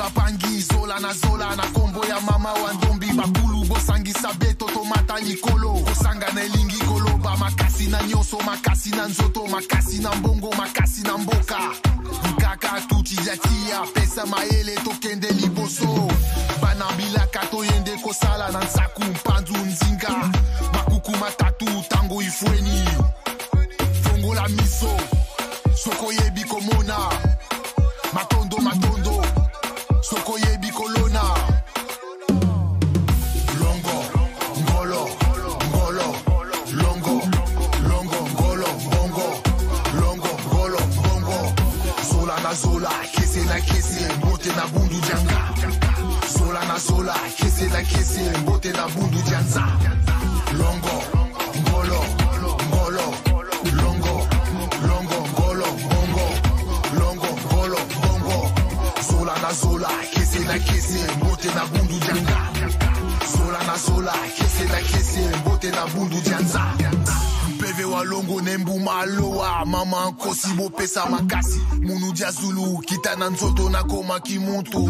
bapangi zola na kombo ya mama wandombi bakulu bosangisa beto tomata likolo kosanga na elingi koloba makasi na nyonso makasi na nzoto makasi na mbongo makasi na mboka kaka tuchijatia pesa maele tokende liboso banabilaka toyende kosala na nsaku mpanzu nzinga makuku matatu tango ifweni fongola miso soko yebi komona matondo soko yebi kolona longo ngolo longo ngolo bongo zola kese na kese mbote na bundu janga zola kese na kese mbote na bundu janza longo ngolo zola kese na kese mbote na bundu janga zola kese na kese mbote na bundu janza mpeve walongo nembu maloa mama nkosi bopesa makasi munu dia zulu kita na nzoto na koma kimuntu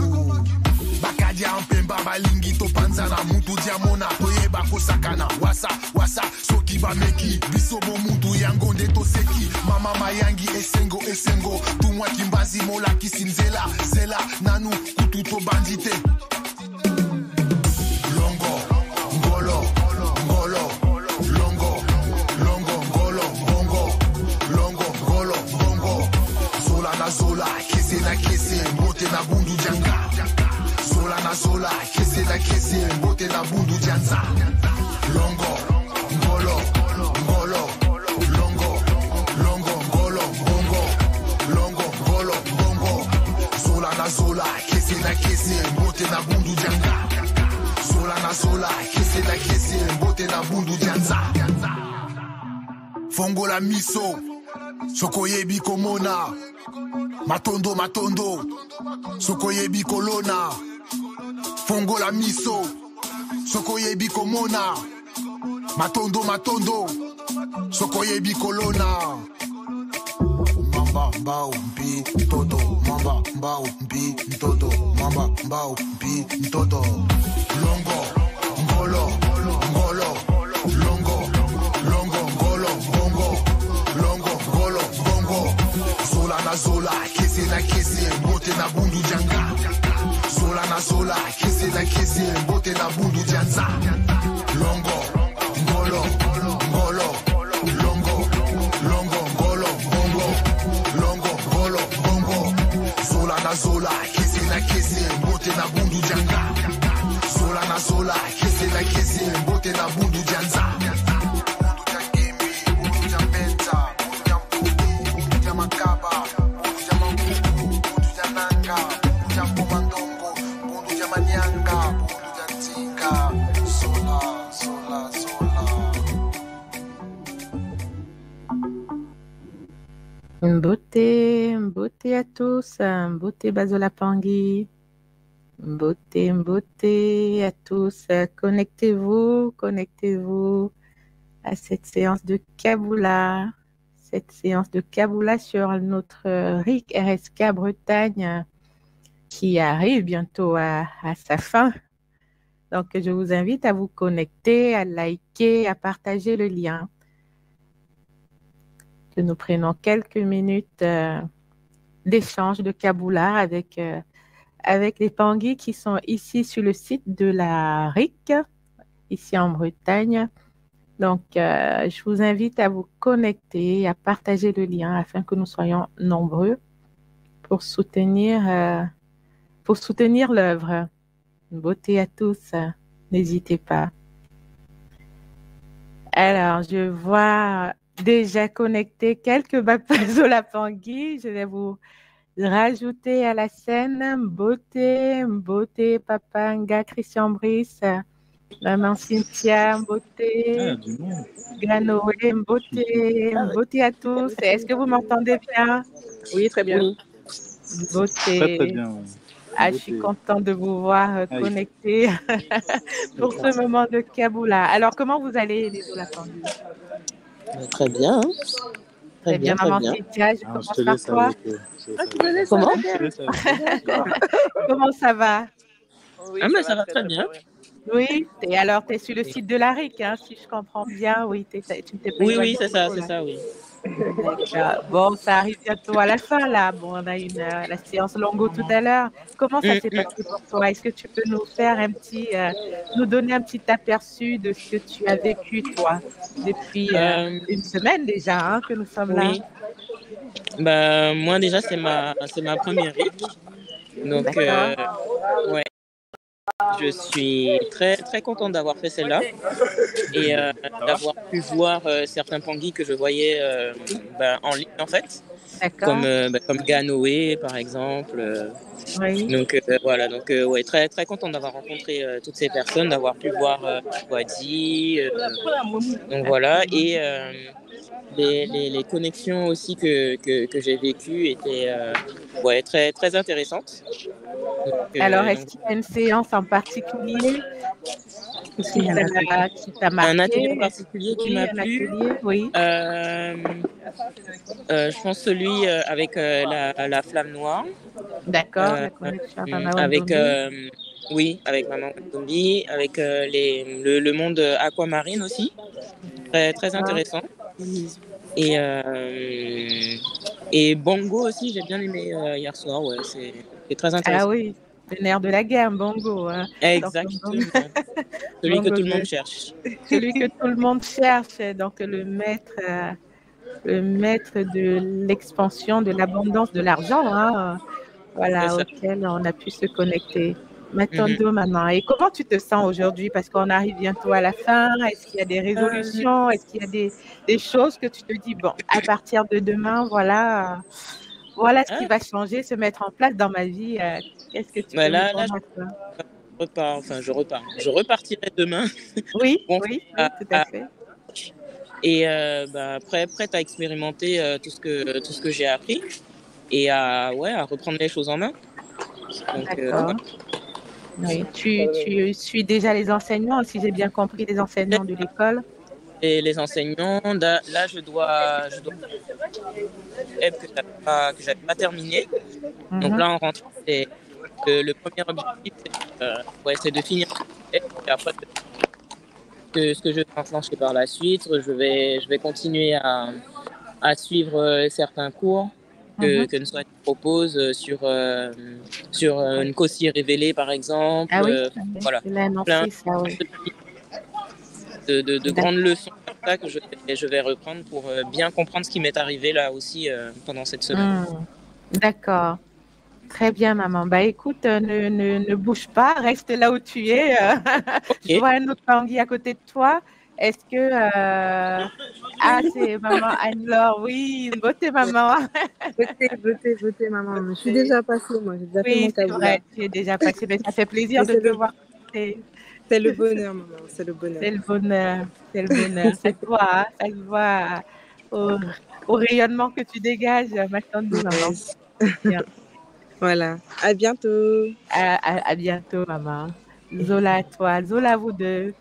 bakadia mpemba balingi topanza na mutu dia mona toyeba kosakana wasa soki bameki bisobo mutu yango nde toseki mama mayangi esengo tumwa kimbazi mola kisinzela zela nanu kutu to bandite longo ngolo bongo zola kese na kese mbote na bundu janga zola kese na kese mbote na bundu janza longo ngolo bongo zola kese na kese mbote na bundu janga zola kese na kese mbote na bundu janza fongola miso soko yebi komona matondo soko yebi kolona fongola miso soko yebi komona matondo soko yebi kolona mamba mbao mpi mtoto mamba mbao mpi mtoto mamba mbao mpi mtoto longo ngolo bongo zola kese na kese mbote na bundu janga zola kese na kese mbote na bundu janza longo ngolo bongo zola kese na kese mbote na bundu janga zola kese na kese mbote na bundu janza Mbote à tous, mbote Bazola Pangui, mbote à tous. Connectez-vous à cette séance de Kaboula, sur notre RIC RSK Bretagne qui arrive bientôt à sa fin. Donc, je vous invite à vous connecter, à liker, à partager le lien. Que nous prenons quelques minutes d'échange de Kaboula avec les Pangui qui sont ici sur le site de la RIC, ici en Bretagne. Donc, je vous invite à vous connecter, à partager le lien afin que nous soyons nombreux pour soutenir l'œuvre. Une beauté à tous, n'hésitez pas. Alors, je vois déjà connecté quelques Bazola Pangui. Je vais vous rajouter à la scène Mbote, Papanga, Christian Brice, Maman Cynthia, Mbote, Ganoé, Mbote à tous. Est-ce que vous m'entendez bien? Oui, très bien. Oui. Mbote. Très bien. Oui. Ah, je suis contente de vous voir connectés pour ce moment de Kaboula. Alors, comment vous allez, les Bazola Pangui? Très bien. Très bien, très maman bien. Cynthia, je Ah, je commence te par laisse toi. avec eux. Tu me laisses Comment? avec Je te elle? laisse avec eux. D'accord. Comment ça va? Oui, Ah, mais ça va très, très très bien. bien. Oui, alors tu es sur le site de la RIC, hein, si je comprends bien. Oui, tu ne t'es pas Oui, éloigné c'est ça, trop, là. oui. D'accord. Bon, ça arrive bientôt à la fin, là. Bon, on a la séance longo tout à l'heure. Comment ça s'est passé pour toi? Est-ce que tu peux nous faire nous donner un petit aperçu de ce que tu as vécu, toi, depuis une semaine déjà, hein, que nous sommes là? Oui. Bah, moi, déjà, c'est ma première RIC. Donc, D'accord. ouais, je suis très, très contente d'avoir fait celle-là et d'avoir pu voir certains Pangui que je voyais en ligne, en fait, D'accord. comme Ganoé, par exemple. Oui. Donc, voilà, donc, ouais, très, très contente d'avoir rencontré toutes ces personnes, d'avoir pu voir Wadi. Donc, voilà. Et les connexions aussi que j'ai vécues étaient très, très intéressantes. Alors, est-ce Donc, qu'il y a une séance en particulier qui t'a un atelier en marqué? particulier qui Oui, m'a un plu, atelier, oui. je pense celui avec la flamme noire, D'accord, euh, la connexion à Mama avec Wandombi. oui, avec Maman Zombie, avec le monde aquamarine aussi, très, très D'accord. intéressant. Et Bongo aussi, j'ai bien aimé hier soir, ouais, c'est très Ah intéressant. oui, le nerf de la guerre, Bongo. Hein. Donc, Exactement. Celui que Bongo, tout le monde cherche. celui que tout le monde cherche, donc le maître de l'expansion, de l'abondance, de l'argent, hein, C'est voilà, ça. auquel on a pu se connecter. Mhm. Matondo, maman. Et comment tu te sens aujourd'hui? Parce qu'on arrive bientôt à la fin. Est-ce qu'il y a des résolutions? Est-ce qu'il y a des choses que tu te dis, bon, à partir de demain, voilà ce qui Ah, va changer, se mettre en place dans ma vie. Qu'est-ce que tu peux là, répondre à ça? je repars. Je repartirai demain. Oui, Bon, oui, oui, tout à fait. et prête à expérimenter tout ce que j'ai appris et à reprendre les choses en main. Donc, D'accord. Oui. Tu suis déjà les enseignements, si j'ai bien compris, les enseignements de l'école. et les enseignants, là, je dois que j'avais pas terminé. Donc Mhm. là, en rentrant, le premier objectif, c'est de finir et après ce que je vais enclencher par la suite, je vais continuer à suivre certains cours Mhm. que Nsoati propose sur une Kosi révélée, par exemple. Ah oui, Voilà, il a plein annoncé ça, oui. de grandes leçons comme ça que je vais reprendre pour bien comprendre ce qui m'est arrivé là aussi pendant cette semaine. D'accord. Très bien, maman. Bah, écoute, ne bouge pas, reste là où tu es. Je Ok. vois un autre Tanguy à côté de toi. Est-ce que... Ah, c'est maman Anne-Laure. Oui, une beauté, maman. Beauté, maman. Je suis déjà passée, moi. J'ai déjà fait Oui, mon c'est kaboula. vrai, tu es déjà passé, mais ça fait plaisir Mais de te voir. c'est le bonheur, maman. C'est le bonheur. C'est le bonheur, c'est le bonheur. Ça se voit, hein, ça se voit au, au rayonnement que tu dégages, Matandu, maman. Yes. Bien. Voilà. À bientôt. À bientôt, maman. Zola à toi, Zola à vous deux.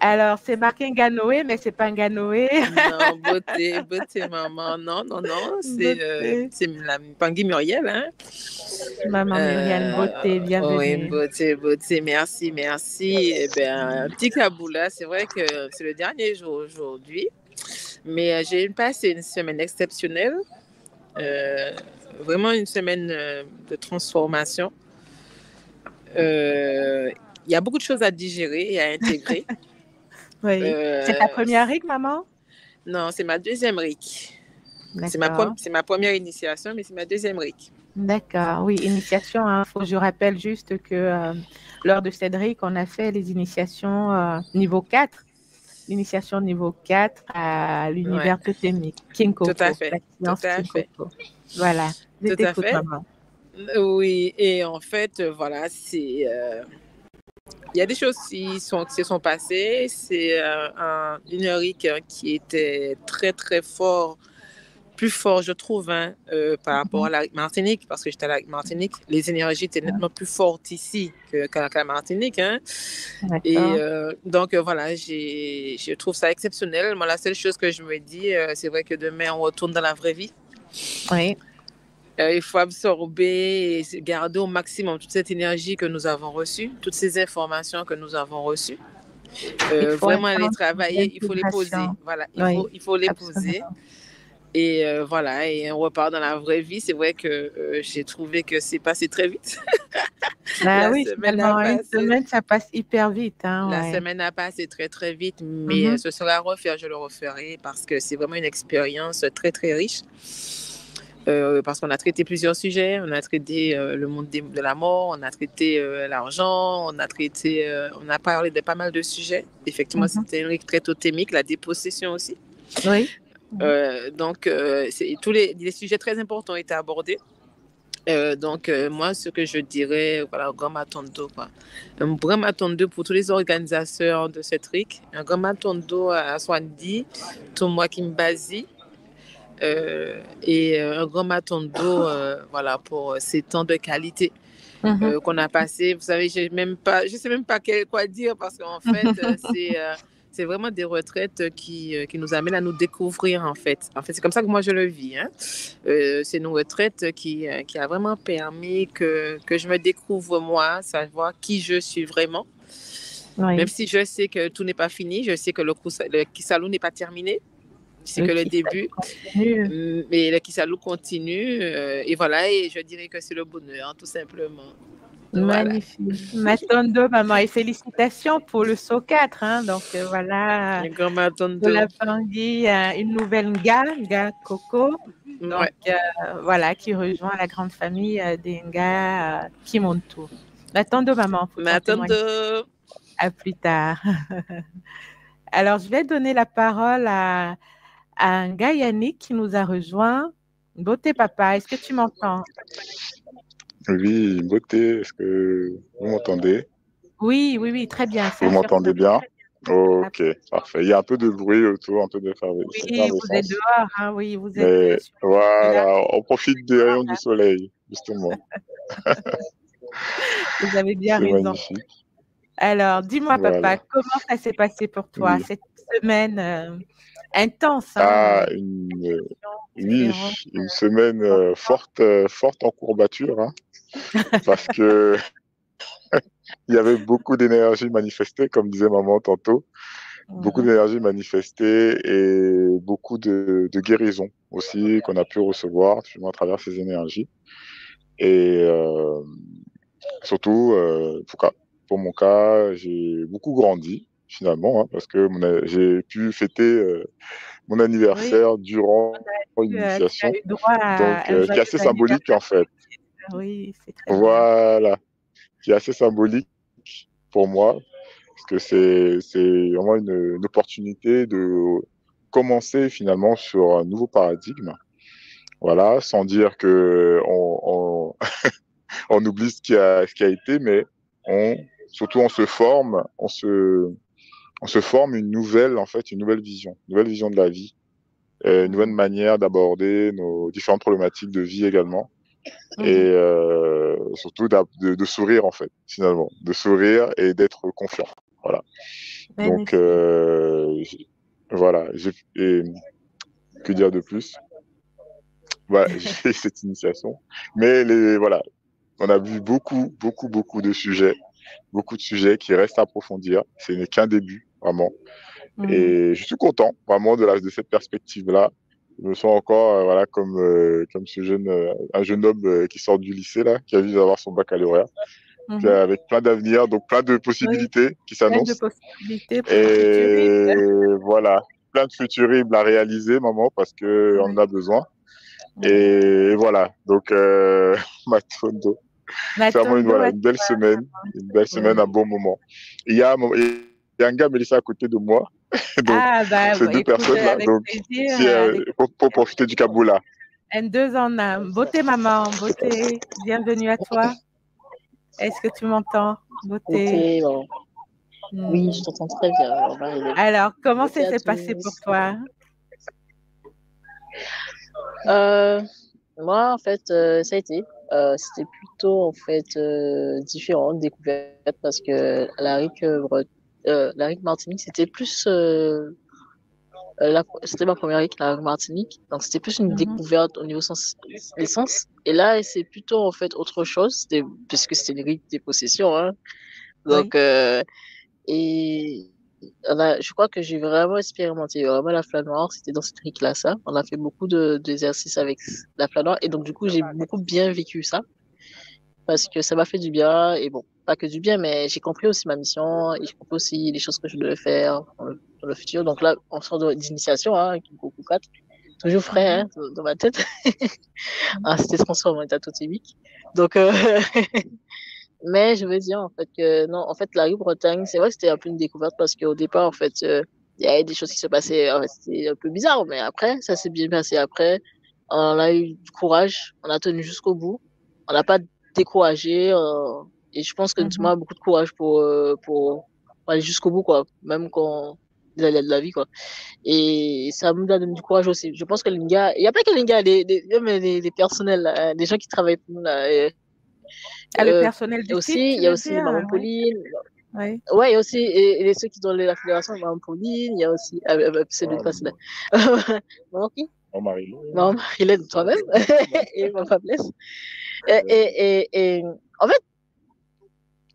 Alors, c'est marqué Nganoé, mais c'est pas Nganoé. Non, beauté, maman. Non, Beauté. c'est la Pangui Muriel, hein. Maman Muriel, beauté, Oui, bienvenue. beauté, merci. Eh bien, un petit Kaboula, c'est vrai que c'est le dernier jour aujourd'hui, mais j'ai passé une semaine exceptionnelle, vraiment une semaine de transformation. Il y a beaucoup de choses à digérer et à intégrer. Oui. C'est ta première RIC, maman? Non, c'est ma deuxième RIC. D'accord. C'est ma première initiation, mais c'est ma deuxième RIC. D'accord, oui, initiation. Hein. Je rappelle juste que lors de Cédric, on a fait les initiations niveau 4. L'initiation niveau 4 à l'univers totémique, Kinkoko. Tout à fait. La science Kinkoko. Voilà, je t'écoute, maman. Oui, et en fait, voilà, il y a des choses qui se sont passées. C'est une RIC qui était très, très fort plus fort, je trouve, hein, par rapport à la Martinique, parce que j'étais à la Martinique. Les énergies étaient nettement plus fortes ici qu'à la Martinique. Hein. Et donc, voilà, je trouve ça exceptionnel. Moi, la seule chose que je me dis, c'est vrai que demain, on retourne dans la vraie vie. Oui. Il faut absorber et garder au maximum toute cette énergie que nous avons reçue, toutes ces informations que nous avons reçues. Vraiment aller travailler, il faut les poser. Voilà, il faut les poser. Et voilà, et on repart dans la vraie vie. C'est vrai que j'ai trouvé que c'est passé très vite. Oui, finalement, une semaine, ça passe hyper vite. Hein, la semaine a passé très, très vite, mais ce sera à refaire, je le referai parce que c'est vraiment une expérience très, très riche. Parce qu'on a traité plusieurs sujets. On a traité le monde de la mort, on a traité l'argent, on a parlé de pas mal de sujets. Effectivement, c'était une très totémique, la dépossession aussi. Oui. Donc, tous les sujets très importants ont été abordés. Donc, moi, ce que je dirais, voilà, un grand matondo, quoi. Un grand matondo pour tous les organisateurs de cette RIC. Un grand matondo à Swandi, Tomoa Kimbazi. Et un grand matondo voilà, pour ces temps de qualité qu'on a passé. Vous savez, je sais même pas quoi dire parce qu'en fait, c'est vraiment des retraites qui nous amènent à nous découvrir, en fait. En fait, c'est comme ça que moi, je le vis. Hein. C'est une retraite qui a vraiment permis que je me découvre moi, savoir qui je suis vraiment. Oui. Même si je sais que tout n'est pas fini, je sais que le Kisalou n'est pas terminé. C'est que le début, mais le Kisalou continue. Et voilà, et je dirais que c'est le bonheur, tout simplement. Magnifique. Voilà. Matondo, maman, et félicitations pour le saut 4. Hein, donc voilà, de la Bangui, une nouvelle Nga Coco. Donc voilà, qui rejoint la grande famille des Nga Kimontu. Matondo, maman. Matondo. À plus tard. Alors, je vais donner la parole à un gars Yannick qui nous a rejoint. Beauté papa, est-ce que tu m'entends? Oui, Beauté, est-ce que vous m'entendez? Oui, très bien. Vous m'entendez bien? Ok, parfait. Il y a un peu de bruit autour, un peu d'effervescence. Oui, vous êtes dehors, hein, oui, vous êtes. Mais voilà, on profite des rayons du soleil, justement. Vous avez bien raison. Magnifique. Alors, dis-moi, papa, comment ça s'est passé pour toi cette semaine intense? Hein, une semaine forte en courbature, hein, parce que il y avait beaucoup d'énergie manifestée, comme disait maman tantôt, beaucoup d'énergie manifestée et beaucoup de guérison aussi qu'on a pu recevoir à travers ces énergies. Et surtout, pour mon cas, j'ai beaucoup grandi finalement, hein, parce que j'ai pu fêter mon anniversaire durant une initiation, donc qui est assez symbolique en fait. Oui, c'est très voilà, qui est assez symbolique pour moi, parce que c'est vraiment une opportunité de commencer finalement sur un nouveau paradigme. Voilà, sans dire que on oublie ce qui a été, mais surtout on se forme, on se forme une nouvelle vision de la vie, une nouvelle manière d'aborder nos différentes problématiques de vie également. Et surtout de sourire, en fait, finalement. De sourire et d'être confiant. Voilà. Donc, voilà. Et que dire de plus? Voilà, j'ai cette initiation. Mais voilà, on a vu beaucoup de sujets. Beaucoup de sujets qui restent à approfondir. Ce n'est qu'un début, vraiment. Et je suis content, vraiment, de cette perspective-là. Je me sens encore, voilà, comme un jeune homme qui sort du lycée, là, qui a envie d'avoir son baccalauréat, avec plein d'avenir, donc plein de possibilités qui s'annoncent. Plein de possibilités pour et voilà, plein de futuribles à réaliser, maman, parce que on en a besoin. Et voilà, donc, Matondo. C'est vraiment une belle semaine, un bon moment. Il y a un gars, Mélissa, à côté de moi. Donc, ces deux personnes-là, donc, pour profiter du Kaboula. N2 en un. Beauté, maman, Beauté, bienvenue à toi. Est-ce que tu m'entends, Beauté? Bon. Oui, je t'entends très bien. Alors, comment ça s'est passé pour toi? Euh, Moi, en fait, ça a été. C'était plutôt en fait différent, découverte parce que la RIC Martinique, c'était plus c'était ma première RIC, la RIC Martinique, donc c'était plus une découverte au niveau sens licence. Et là, c'est plutôt en fait autre chose, puisque c'était une RIC des possessions, hein. Donc Oui. et je crois que j'ai vraiment expérimenté vraiment la flânoire. C'était dans cette RIC là, ça. On a fait beaucoup d'exercices avec la flânoire et donc du coup j'ai beaucoup bien vécu ça parce que ça m'a fait du bien et bon, pas que du bien, mais j'ai compris aussi ma mission et j'ai compris aussi les choses que je devais faire dans le futur. Donc là, en sorte d'initiation, hein, avec beaucoup 4, toujours frais hein, dans ma tête. Ah, c'était transformé en état totémique. Donc, mais je veux dire en fait que non, en fait, la rue Bretagne, c'est vrai que c'était un peu une découverte parce qu'au départ, en fait, il y avait des choses qui se passaient, en fait, c'était un peu bizarre, mais après, ça s'est bien passé. Après, on a eu du courage, on a tenu jusqu'au bout, on n'a pas découragé, et je pense que tout le monde a beaucoup de courage pour aller jusqu'au bout, quoi, même quand il y a de la vie, quoi. Et ça me donne du courage aussi. Je pense que les gars, il n'y a pas que les gars, même les personnels, là, les gens qui travaillent pour nous, là, Ah, le personnel et du aussi, site, il tu y a veux aussi dire? Maman Oui. Pauline. Oui. Ouais, il y a aussi et ceux qui sont de la fédération, Maman Pauline. Il y a aussi, c'est de face là. Maman qui? Oh, Marie-Lou. Maman Marilène, toi-même. Et Maman Blaise. Et en fait,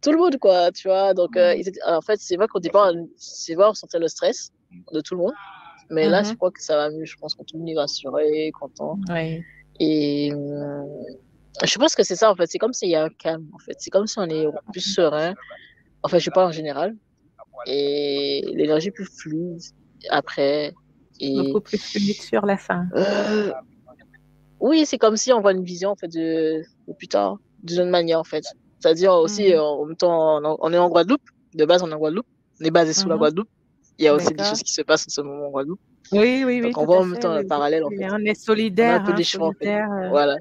tout le monde, quoi, tu vois. Donc, en fait, c'est vrai qu'au départ, c'est vrai, on sentait le stress de tout le monde. Mais là, je crois que ça va mieux. Je pense que tout le monde est rassuré, content. Oui. Et je pense que c'est ça, en fait. C'est comme s'il y a un calme, en fait. C'est comme si on est plus serein. Enfin, je parle en général. Et l'énergie plus fluide après. Et Beaucoup plus fluide sur la fin. oui, c'est comme si on voit une vision, en fait, de plus tard, d'une autre manière, en fait. C'est-à-dire aussi, en même temps, on est en Guadeloupe. De base, on est en Guadeloupe. On est basé sous la Guadeloupe. Il y a aussi des D'accord. choses qui se passent en ce moment en Guadeloupe. Oui, oui, oui, Donc, on tout voit à en même fait. temps Oui, le parallèle, en oui. fait. On est On a un solidaires, peu hein, des choix, en fait. solidaires Voilà.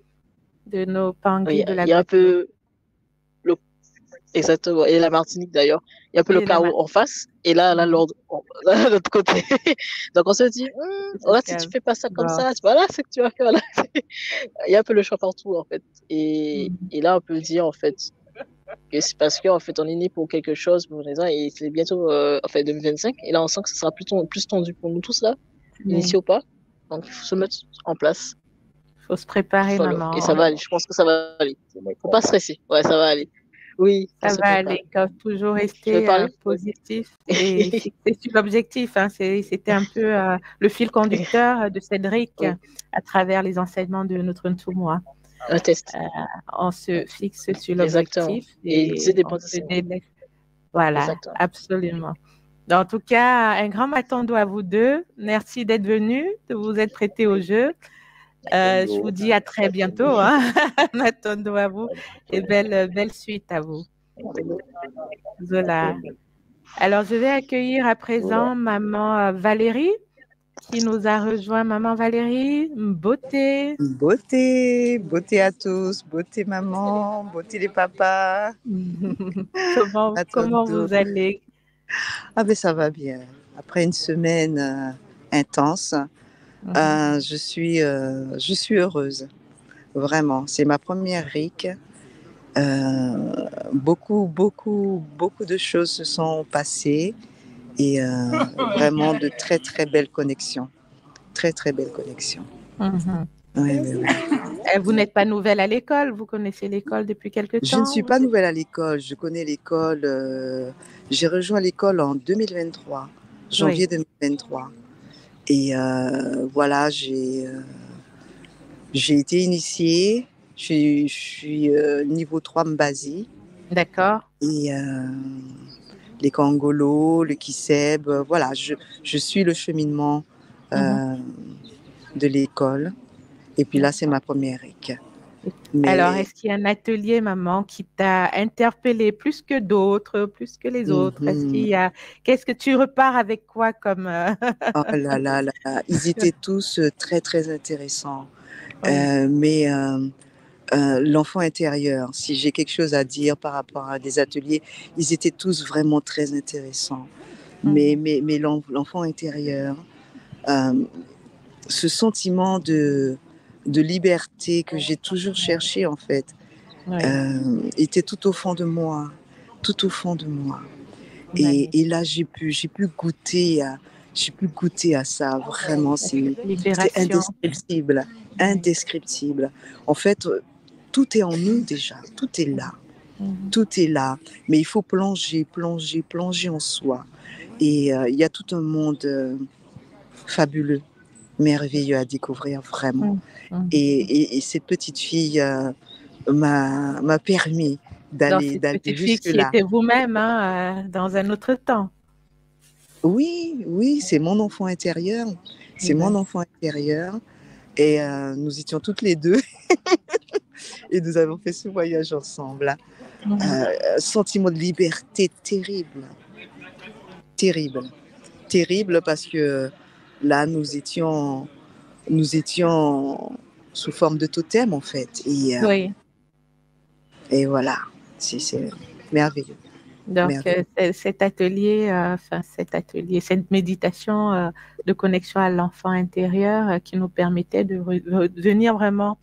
de nos Il Pangui y de a, la il y a un Guadeloupe. peu le exactement. Et la Martinique, d'ailleurs. Il y a un peu le Et la chaos en face. Et là, l'ordre de l'autre côté. Donc, on se dit, se là, si tu calme. fais pas ça comme Bon. ça, voilà ce que tu vas faire là. Il y a un peu le choix partout, en fait. Et là, on peut dire, en fait, que c'est parce qu'en fait, on est né pour quelque chose, pour une raison, et c'est bientôt, en fait, 2025. Et là, on sent que ça sera plus tendu pour nous tous, là, initiés ou pas. Donc, il faut se mettre en place. Il faut se préparer, Voilà. Et ça maman. va aller. Je pense que ça va aller. Faut pas stresser. Ouais, ça va aller. Oui, on Ça se va prépare. aller, comme toujours Je vais rester parler? positif et fixé sur l'objectif. Hein. C'était un peu le fil conducteur de Cédric à travers les enseignements de notre Ntoumouа. Un test. On se fixe sur Exactement. l'objectif Et il disait et des on bonnes se délaisse. Voilà, Exactement. absolument. En tout cas, un grand matando à vous deux. Merci d'être venus, de vous être prêtés au jeu. Je vous dis à très bientôt. Hein. Matando à vous et belle suite à vous. Zola. Alors, je vais accueillir à présent maman Valérie qui nous a rejoint. Maman Valérie, beauté. Beauté à tous, beauté maman, beauté les papas. Comment vous allez? Ah ben ça va bien. Après une semaine intense, je suis heureuse. Vraiment, c'est ma première RIC. Beaucoup de choses se sont passées et vraiment de très très belles connexions. Très très belles connexions. Oui. Vous n'êtes pas nouvelle à l'école, vous connaissez l'école depuis quelque temps? Je ne suis pas nouvelle à l'école, je connais l'école. J'ai rejoint l'école en 2023, janvier 2023. Et voilà, j'ai été initiée, je suis niveau 3 Mbazi. D'accord. Et les Kangolos, le Kiseb, voilà, je suis le cheminement de l'école. Et puis là, c'est ma première RIC. Alors, est-ce qu'il y a un atelier, maman, qui t'a interpellé plus que d'autres, plus que les autres? Est-ce qu'il y a... Qu'est-ce que tu repars avec quoi comme... Oh là là, ils étaient tous très, très intéressants. Mais l'enfant intérieur, si j'ai quelque chose à dire par rapport à des ateliers, ils étaient tous vraiment très intéressants. Mais l'enfant intérieur, ce sentiment de liberté que j'ai toujours cherché en fait, était tout au fond de moi, tout au fond de moi. Et là, j'ai pu goûter à ça. Vraiment, c'est indescriptible, indescriptible. En fait, tout est en nous déjà, tout est là. Tout est là, mais il faut plonger en soi. Et il y a tout un monde fabuleux, merveilleux à découvrir, vraiment. Et cette petite fille m'a permis d'aller jusque-là. Qui était vous-même dans un autre temps. Oui, c'est mon enfant intérieur. C'est mon enfant intérieur. Et nous étions toutes les deux. Et nous avons fait ce voyage ensemble. Sentiment de liberté terrible. Terrible parce que là, nous étions sous forme de totem, en fait. Et voilà, c'est merveilleux. Donc, cette méditation de connexion à l'enfant intérieur qui nous permettait de revenir vraiment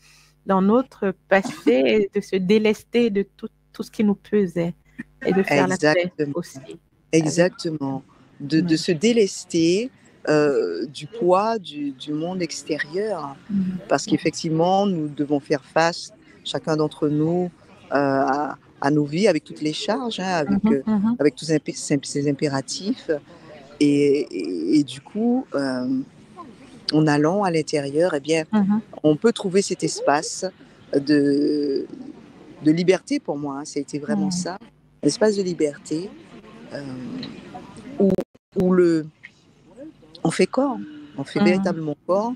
dans notre passé et de se délester de tout ce qui nous pesait et de faire la paix aussi. Exactement. De se délester du poids du monde extérieur. Parce qu'effectivement, nous devons faire face, chacun d'entre nous, à nos vies, avec toutes les charges, avec tous ces impératifs. Et du coup, en allant à l'intérieur, eh bien, on peut trouver cet espace de liberté pour moi. Ça a été vraiment ça, l'espace de liberté où on fait corps, on fait véritablement corps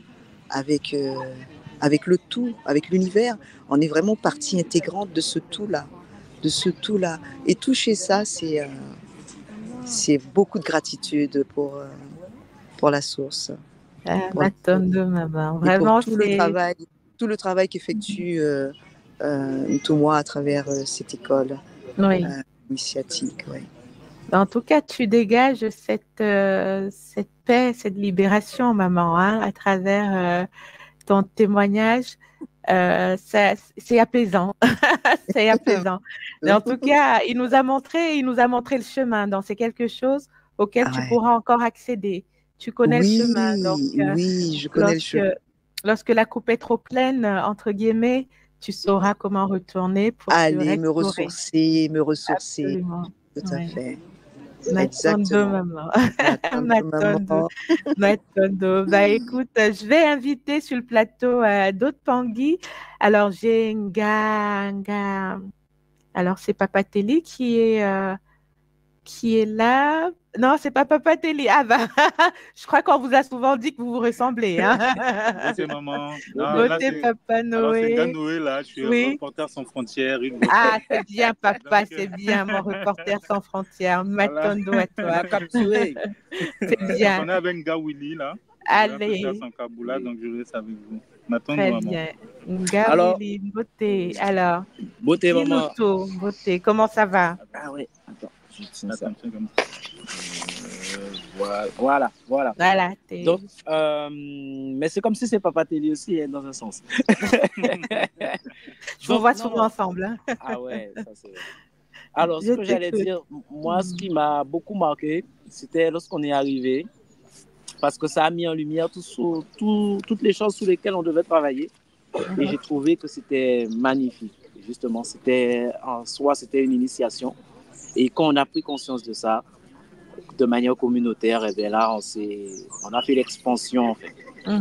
avec le tout, avec l'univers. On est vraiment partie intégrante de ce tout-là. Et toucher ça, c'est beaucoup de gratitude pour la source. Maman. Vraiment, tout le travail qu'effectue Ntomoa à travers cette école initiatique. Oui. En tout cas, tu dégages cette paix, cette libération, maman, à travers ton témoignage. C'est apaisant. C'est apaisant. Mais en tout cas, il nous a montré le chemin. Donc, c'est quelque chose auquel tu pourras encore accéder. Tu connais le chemin. Donc, oui, je connais le chemin. Lorsque la coupe est trop pleine, entre guillemets, tu sauras comment retourner pour aller me ressourcer. Absolument. Tout à fait. Matondo, maman. Matondo. Bah, écoute, je vais inviter sur le plateau d'autres Tanguy. Alors, j'ai Nga. Alors, c'est Papa Telly qui est là. Non, c'est pas Papa Telly. Ah bah, je crois qu'on vous a souvent dit que vous vous ressemblez. Beauté maman. Beauté Papa Noé. C'est Noé là, je suis reporter sans frontières. Ah, c'est bien papa, c'est bien mon reporter sans frontières. Matondo à toi. C'est bien. On est avec Nga Willy là. Allez. Sans Kaboula, donc je reste avec vous. Matondo, très maman. bien. Nga Willy, beauté. Alors. Beauté maman. Beauté, comment ça va? Ah oui, attends. Voilà. Donc, mais c'est comme si c'est Papa Telly aussi, dans un sens. Je vous vois souvent ensemble. Hein. Ah ouais, ça c'est... Alors, ce que j'allais dire, moi, ce qui m'a beaucoup marqué, c'était lorsqu'on est arrivé, parce que ça a mis en lumière toutes les choses sur lesquelles on devait travailler. Et j'ai trouvé que c'était magnifique. Justement, c'était en soi, c'était une initiation. Et quand on a pris conscience de ça, de manière communautaire, et bien là, on a fait l'expansion, en fait.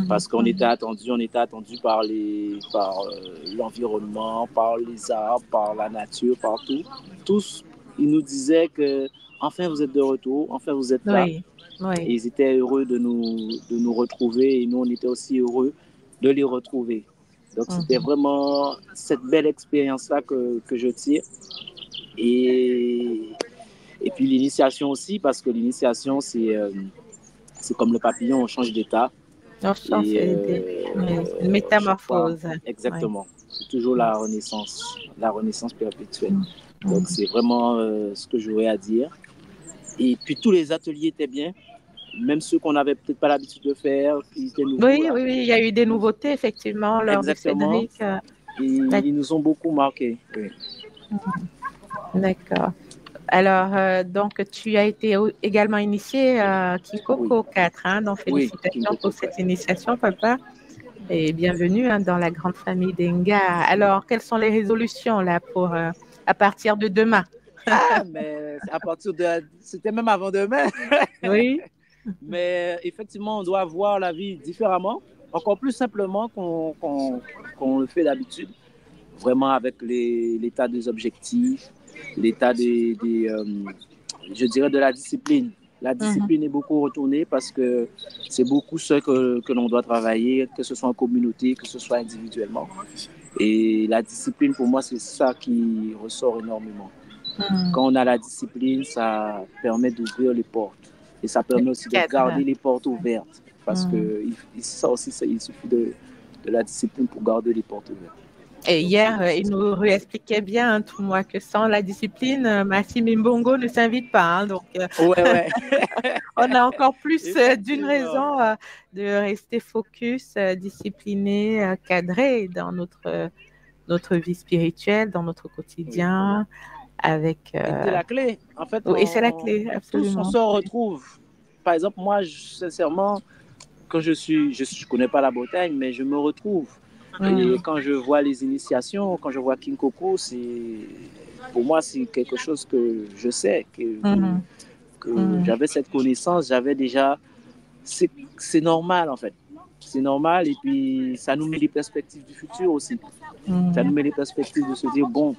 Parce qu'on était attendu par l'environnement, par les arbres, par la nature, par tout. Tous, ils nous disaient que, enfin, vous êtes de retour, enfin, vous êtes là. Oui. Et ils étaient heureux de nous retrouver, et nous, on était aussi heureux de les retrouver. Donc, c'était vraiment cette belle expérience-là que je tire. Et puis l'initiation aussi, parce que l'initiation, c'est comme le papillon, on change d'état. On change une métamorphose. Exactement. C'est toujours la renaissance perpétuelle. Donc c'est vraiment ce que j'aurais à dire. Et puis tous les ateliers étaient bien. même ceux qu'on n'avait peut-être pas l'habitude de faire, qui étaient nouveaux. Oui, oui, oui, il y a eu des nouveautés, effectivement, lors de Cédric. Ils nous ont beaucoup marqués. Oui. D'accord. Alors, donc, tu as été également initié à Kikoko 4, hein, donc félicitations pour cette initiation, papa, et bienvenue dans la grande famille d'Enga. Alors, quelles sont les résolutions là pour à partir de demain? Ah, mais à partir de... C'était même avant demain. Oui. Mais effectivement, on doit voir la vie différemment, encore plus simplement qu'on le fait d'habitude, vraiment avec l'état des objectifs, l'état je dirais de la discipline. La discipline est beaucoup retournée parce que c'est beaucoup ce que l'on doit travailler, que ce soit en communauté, que ce soit individuellement. Et la discipline, pour moi, c'est ça qui ressort énormément. Quand on a la discipline, ça permet d'ouvrir les portes. Et ça permet aussi de garder les portes ouvertes. Parce que ça aussi, il suffit de la discipline pour garder les portes ouvertes. Et hier, il nous réexpliquait bien, tout moi, que sans la discipline, Maxime Mbongo ne s'invite pas. Hein, donc, ouais. On a encore plus d'une raison de rester focus, discipliné, cadré dans notre vie spirituelle, dans notre quotidien. Avec, c'est la clé. En fait, et c'est la clé, absolument. Tous on se retrouve. Par exemple, moi, sincèrement, quand je connais pas la Bretagne, mais je me retrouve. Et quand je vois les initiations, quand je vois King Coco, pour moi, c'est quelque chose que je sais, que j'avais cette connaissance, j'avais déjà... C'est normal, en fait. C'est normal, et puis ça nous met les perspectives du futur aussi. Ça nous met les perspectives de se dire, bon,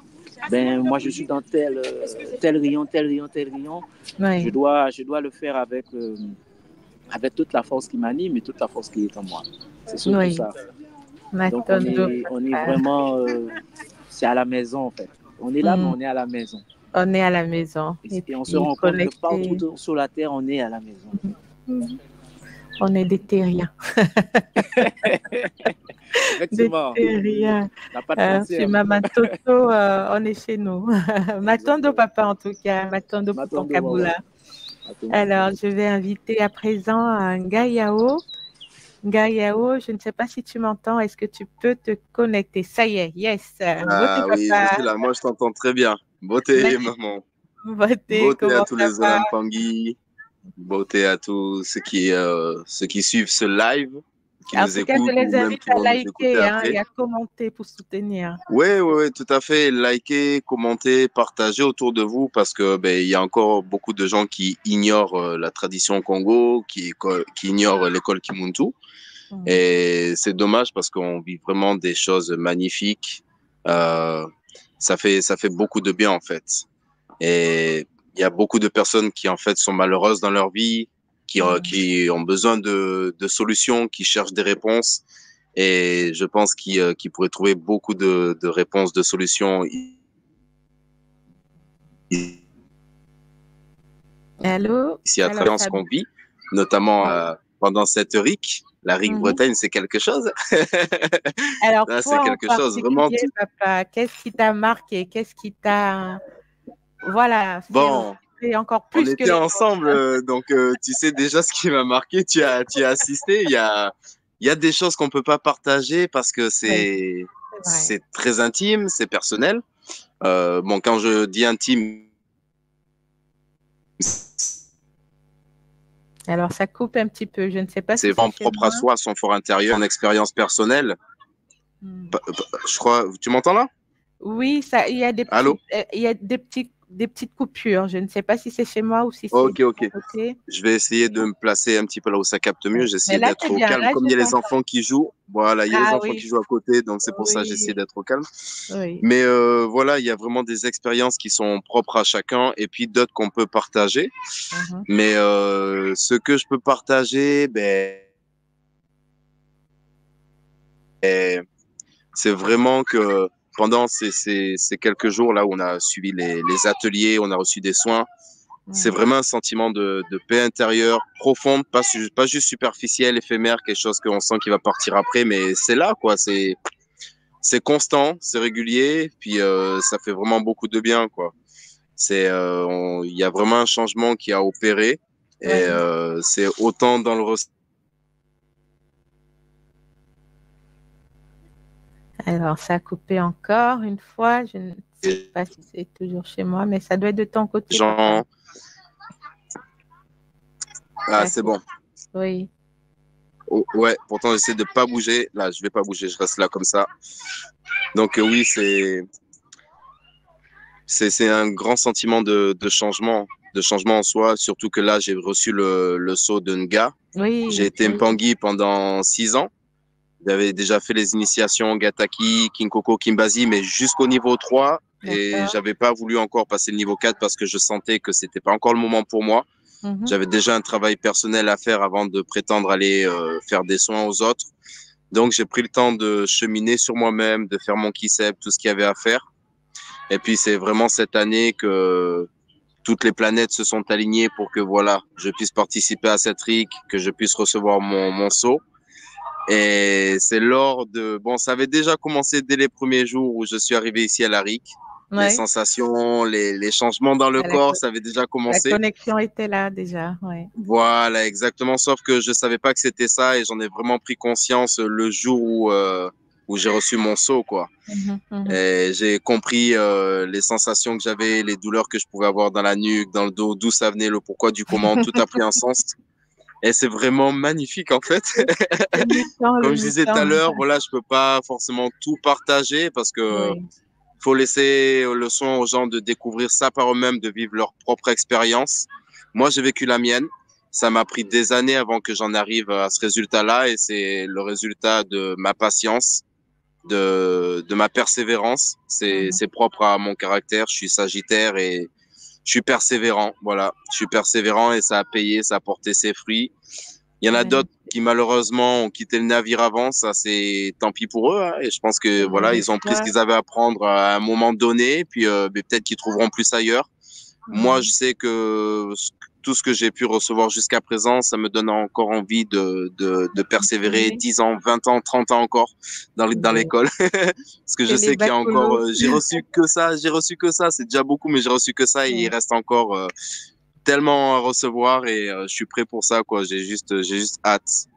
moi, je suis dans tel rayon. Ouais. Je dois le faire avec toute la force qui m'anime et toute la force qui est en moi. C'est surtout ça. Donc, on est vraiment... c'est à la maison, en fait. On est là, mais on est à la maison. On est à la maison. Et on se rend compte que partout sur la terre, on est à la maison. On est des terriens. Effectivement. Des terriens. Chez Maman Toto, on est chez nous. Matondo papa, en tout cas. Matondo pour ton Kaboula. Alors, je vais inviter à présent Ngayao. Ngayao, je ne sais pas si tu m'entends. Est-ce que tu peux te connecter? Ça y est, yes. Ah oui, je suis là. Moi, je t'entends très bien. Beauté, maman. Beauté à tous les Zolanpangui. Beauté à tous ceux qui suivent ce live, qui nous écoutent. En tout cas, je les invite à liker et à commenter pour soutenir. Oui, tout à fait. Liker, commenter, partager autour de vous parce que il y a encore beaucoup de gens qui ignorent la tradition Congo, qui ignorent l'école Kimuntu. Et c'est dommage parce qu'on vit vraiment des choses magnifiques. Ça fait beaucoup de bien en fait. Et il y a beaucoup de personnes qui en fait sont malheureuses dans leur vie, qui ont besoin de solutions, qui cherchent des réponses. Et je pense qu'ils pourraient trouver beaucoup de réponses, de solutions. Allô? Ici à travers ce qu'on vit, notamment pendant cette RIC. La RIC Bretagne, c'est quelque chose. Alors, là, c'est quelque chose vraiment. Papa, qu'est-ce qui t'a marqué? Qu'est-ce qui t'a... Voilà. Bon, encore plus on était ensemble, donc tu sais déjà ce qui m'a marqué. Tu as assisté. Il y a des choses qu'on peut pas partager parce que c'est très intime, c'est personnel. Quand je dis intime, alors ça coupe un petit peu. Je ne sais pas. C'est vraiment propre à soi, à son fort intérieur, son expérience personnelle. Je crois. Tu m'entends là? Oui, il y a des des petites coupures. Je ne sais pas si c'est chez moi ou si c'est... Ok. Je vais essayer de me placer un petit peu là où ça capte mieux. J'essaie d'être au calme. Comme il y a les enfants qui jouent, voilà, il y a les enfants qui jouent à côté, donc c'est pour ça que j'essaie d'être au calme. Oui. Mais voilà, il y a vraiment des expériences qui sont propres à chacun et puis d'autres qu'on peut partager. Mais ce que je peux partager, c'est vraiment que pendant ces quelques jours là où on a suivi les ateliers, on a reçu des soins, c'est vraiment un sentiment de paix intérieure profonde, pas juste superficielle, éphémère, quelque chose qu'on sent qui va partir après, mais c'est là quoi, c'est constant, c'est régulier, puis ça fait vraiment beaucoup de bien quoi. Il y a vraiment un changement qui a opéré Et c'est autant dans le Alors, ça a coupé encore une fois. Je ne sais pas si c'est toujours chez moi, mais ça doit être de ton côté. Jean. Ah, c'est bon. Oui. Oh, ouais, pourtant j'essaie de pas bouger. Là, je vais pas bouger, je reste là comme ça. Donc oui, c'est un grand sentiment de changement en soi, surtout que là, j'ai reçu le sceau de Nga. Oui. J'ai été Mpangi pendant 6 ans. J'avais déjà fait les initiations Gataki, Kinkoko, Kimbazi, mais jusqu'au niveau 3. Et j'avais pas voulu encore passer le niveau 4 parce que je sentais que c'était pas encore le moment pour moi. J'avais déjà un travail personnel à faire avant de prétendre aller faire des soins aux autres. Donc, j'ai pris le temps de cheminer sur moi-même, de faire mon Kisep, tout ce qu'il y avait à faire. Et puis, c'est vraiment cette année que toutes les planètes se sont alignées pour que, voilà, je puisse participer à cette RIC, que je puisse recevoir mon sceau. Et c'est lors de... Bon, ça avait déjà commencé dès les premiers jours où je suis arrivé ici à la RIC. Les sensations, les changements dans le corps, ça avait déjà commencé. La connexion était là déjà, ouais. Voilà, exactement. Sauf que je savais pas que c'était ça et j'en ai vraiment pris conscience le jour où j'ai reçu mon sceau, quoi. Et j'ai compris les sensations que j'avais, les douleurs que je pouvais avoir dans la nuque, dans le dos, d'où ça venait, le pourquoi du comment, tout a pris un sens. Et c'est vraiment magnifique, en fait. Comme je disais tout à l'heure, voilà, je peux pas forcément tout partager parce que faut laisser le soin aux gens de découvrir ça par eux-mêmes, de vivre leur propre expérience. Moi, j'ai vécu la mienne. Ça m'a pris des années avant que j'en arrive à ce résultat-là et c'est le résultat de ma patience, de ma persévérance. C'est propre à mon caractère. Je suis Sagittaire et je suis persévérant. Voilà, je suis persévérant et ça a payé, ça a porté ses fruits. Il y en a d'autres qui malheureusement ont quitté le navire avant, ça c'est tant pis pour eux. Hein. Et je pense que voilà, ils ont pris ce qu'ils avaient à prendre à un moment donné, puis mais peut-être qu'ils trouveront plus ailleurs. Moi, je sais que tout ce que j'ai pu recevoir jusqu'à présent, ça me donne encore envie de persévérer 10 ans, 20 ans, 30 ans encore dans l'école. Parce que je sais qu'il y a encore, j'ai reçu que ça, c'est déjà beaucoup, mais j'ai reçu que ça et il reste encore tellement à recevoir et je suis prêt pour ça, quoi. J'ai juste hâte.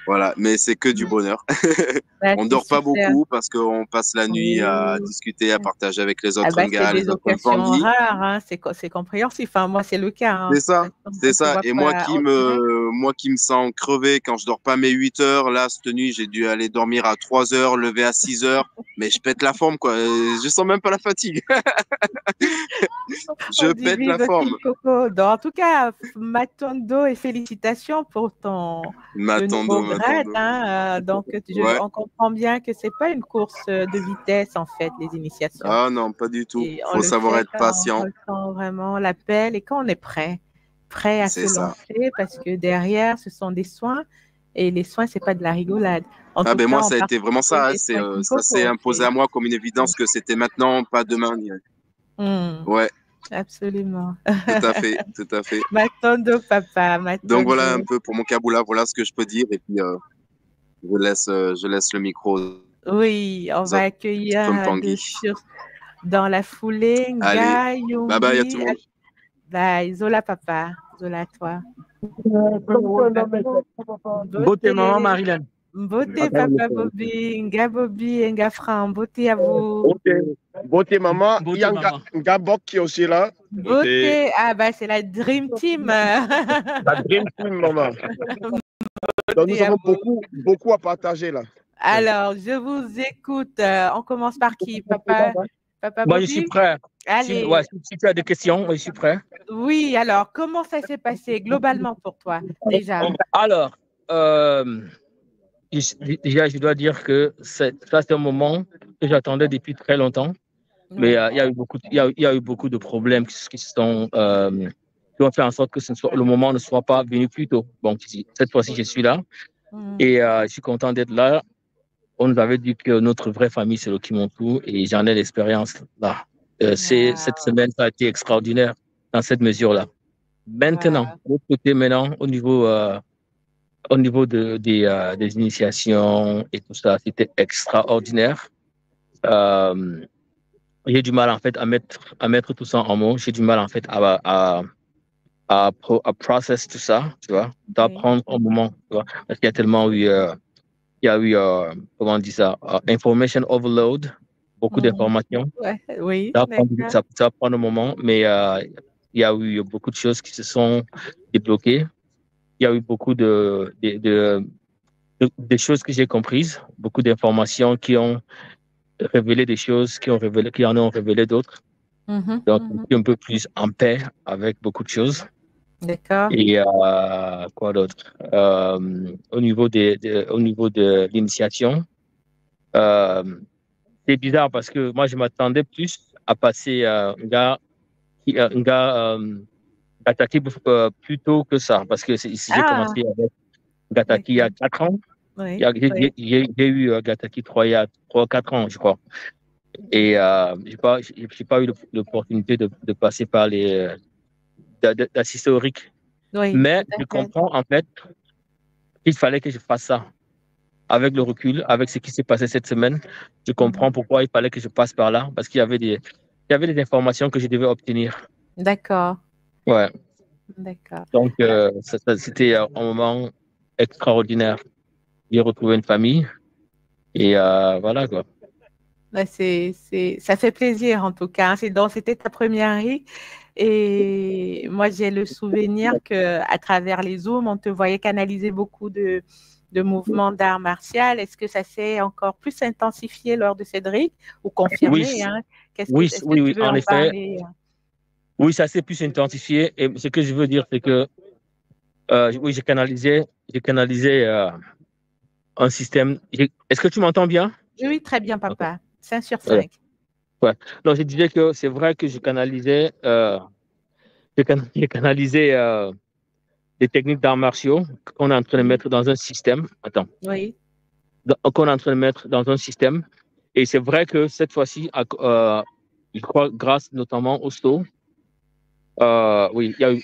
Voilà, mais c'est que du bonheur. On dort pas beaucoup parce qu'on passe la nuit à discuter, à partager avec les autres gars, les autres Mpangi. Rares, hein, c'est compréhensif. Enfin, moi, c'est le cas. Hein. C'est ça. Et moi qui me sens crevé quand je dors pas mes 8 heures, là, cette nuit, j'ai dû aller dormir à 3 heures, lever à 6 heures, mais je pète la forme, quoi. Je sens même pas la fatigue. Je pète la forme. En tout cas, Matondo et félicitations pour ton Matondo. Hein, donc, on comprend bien que c'est pas une course de vitesse en fait, les initiations. Ah non, pas du tout. Il faut savoir être patient. On ressent vraiment l'appel et quand on est prêt à se lancer, parce que derrière, ce sont des soins et les soins, c'est pas de la rigolade. Moi, ça a été vraiment ça. Ça s'est imposé à moi comme une évidence que c'était maintenant, pas demain. Ouais. Absolument. Tout à fait. Matondo, papa. Donc voilà un peu pour mon Kaboula, voilà ce que je peux dire. Et puis, je laisse le micro. Oui, on va accueillir dans la foulée Nga, Yumbi. Bye bye à tout le monde. Bye, Zola, papa. Zola, toi. Beauté, maman Marilyn. Beauté, papa Bobby, Nga Bobby et Nga Fran, beauté à vous. Beauté, maman. Il y a Nga Bok qui est aussi là. Beauté, c'est la Dream Team. La Dream Team, maman. Donc, nous avons beaucoup à partager là. Alors, je vous écoute. On commence par qui, papa Bobby? Moi, je suis prêt. Allez. Si tu as des questions, je suis prêt. Oui, alors, comment ça s'est passé globalement pour toi, déjà? Alors, déjà, je dois dire que c'est un moment que j'attendais depuis très longtemps. Mais il y a eu beaucoup de problèmes qui ont fait en sorte que le moment ne soit pas venu plus tôt. Bon, cette fois-ci, je suis là. Et je suis content d'être là. On nous avait dit que notre vraie famille, c'est le Kimontou. Et j'en ai l'expérience là. Cette semaine, ça a été extraordinaire dans cette mesure-là. Maintenant, de l'autre côté, au niveau des initiations et tout ça, c'était extraordinaire. J'ai du mal en fait à mettre tout ça en mots. J'ai du mal en fait à à process tout ça, tu vois, d'apprendre un moment, tu vois, parce qu'il y a tellement eu, comment on dit ça, information overload, beaucoup d'informations. Ouais, oui, Ça d'accord. va prendre un moment, mais il y a eu beaucoup de choses qui se sont débloquées. Il y a eu beaucoup de choses que j'ai comprises, beaucoup d'informations qui ont révélé des choses, qui en ont révélé d'autres. Donc, je suis un peu plus en paix avec beaucoup de choses. D'accord. Et quoi d'autre? Au niveau de l'initiation, c'est bizarre parce que moi, je m'attendais plus à passer un gars Gataki plus tôt que ça, parce que j'ai commencé avec Gataki il y a 4 ans. Oui, J'ai eu Gataki 3 il y a 4 ans, je crois. Et j'ai pas eu l'opportunité de passer par d'assister au RIC. oui, Mais je comprends en fait qu'il fallait que je fasse ça. Avec le recul, avec ce qui s'est passé cette semaine, je comprends pourquoi il fallait que je passe par là, parce qu'il y avait des informations que je devais obtenir. D'accord. Ouais. D'accord. Donc, c'était un moment extraordinaire. J'ai retrouvé une famille et voilà quoi. Ça fait plaisir en tout cas. C'était ta première RIC et moi j'ai le souvenir qu'à travers les Zooms, on te voyait canaliser beaucoup de mouvements d'art martial. Est-ce que ça s'est encore plus intensifié lors de cette RIC ou confirmé? Oui, Hein? oui, Est-ce que tu veux en en effet. parler? Oui, ça s'est plus intensifié. Et ce que je veux dire, c'est que oui, j'ai canalisé un système. Est-ce que tu m'entends bien? Oui, très bien, papa. 5 sur 5. Voilà. Ouais. Donc, je disais que c'est vrai que j'ai canalisé des techniques d'arts martiaux qu'on est en train de mettre dans un système. Attends. Oui. Qu'on est en train de mettre dans un système. Et c'est vrai que cette fois-ci, je crois, grâce notamment au STO, oui, il y a eu,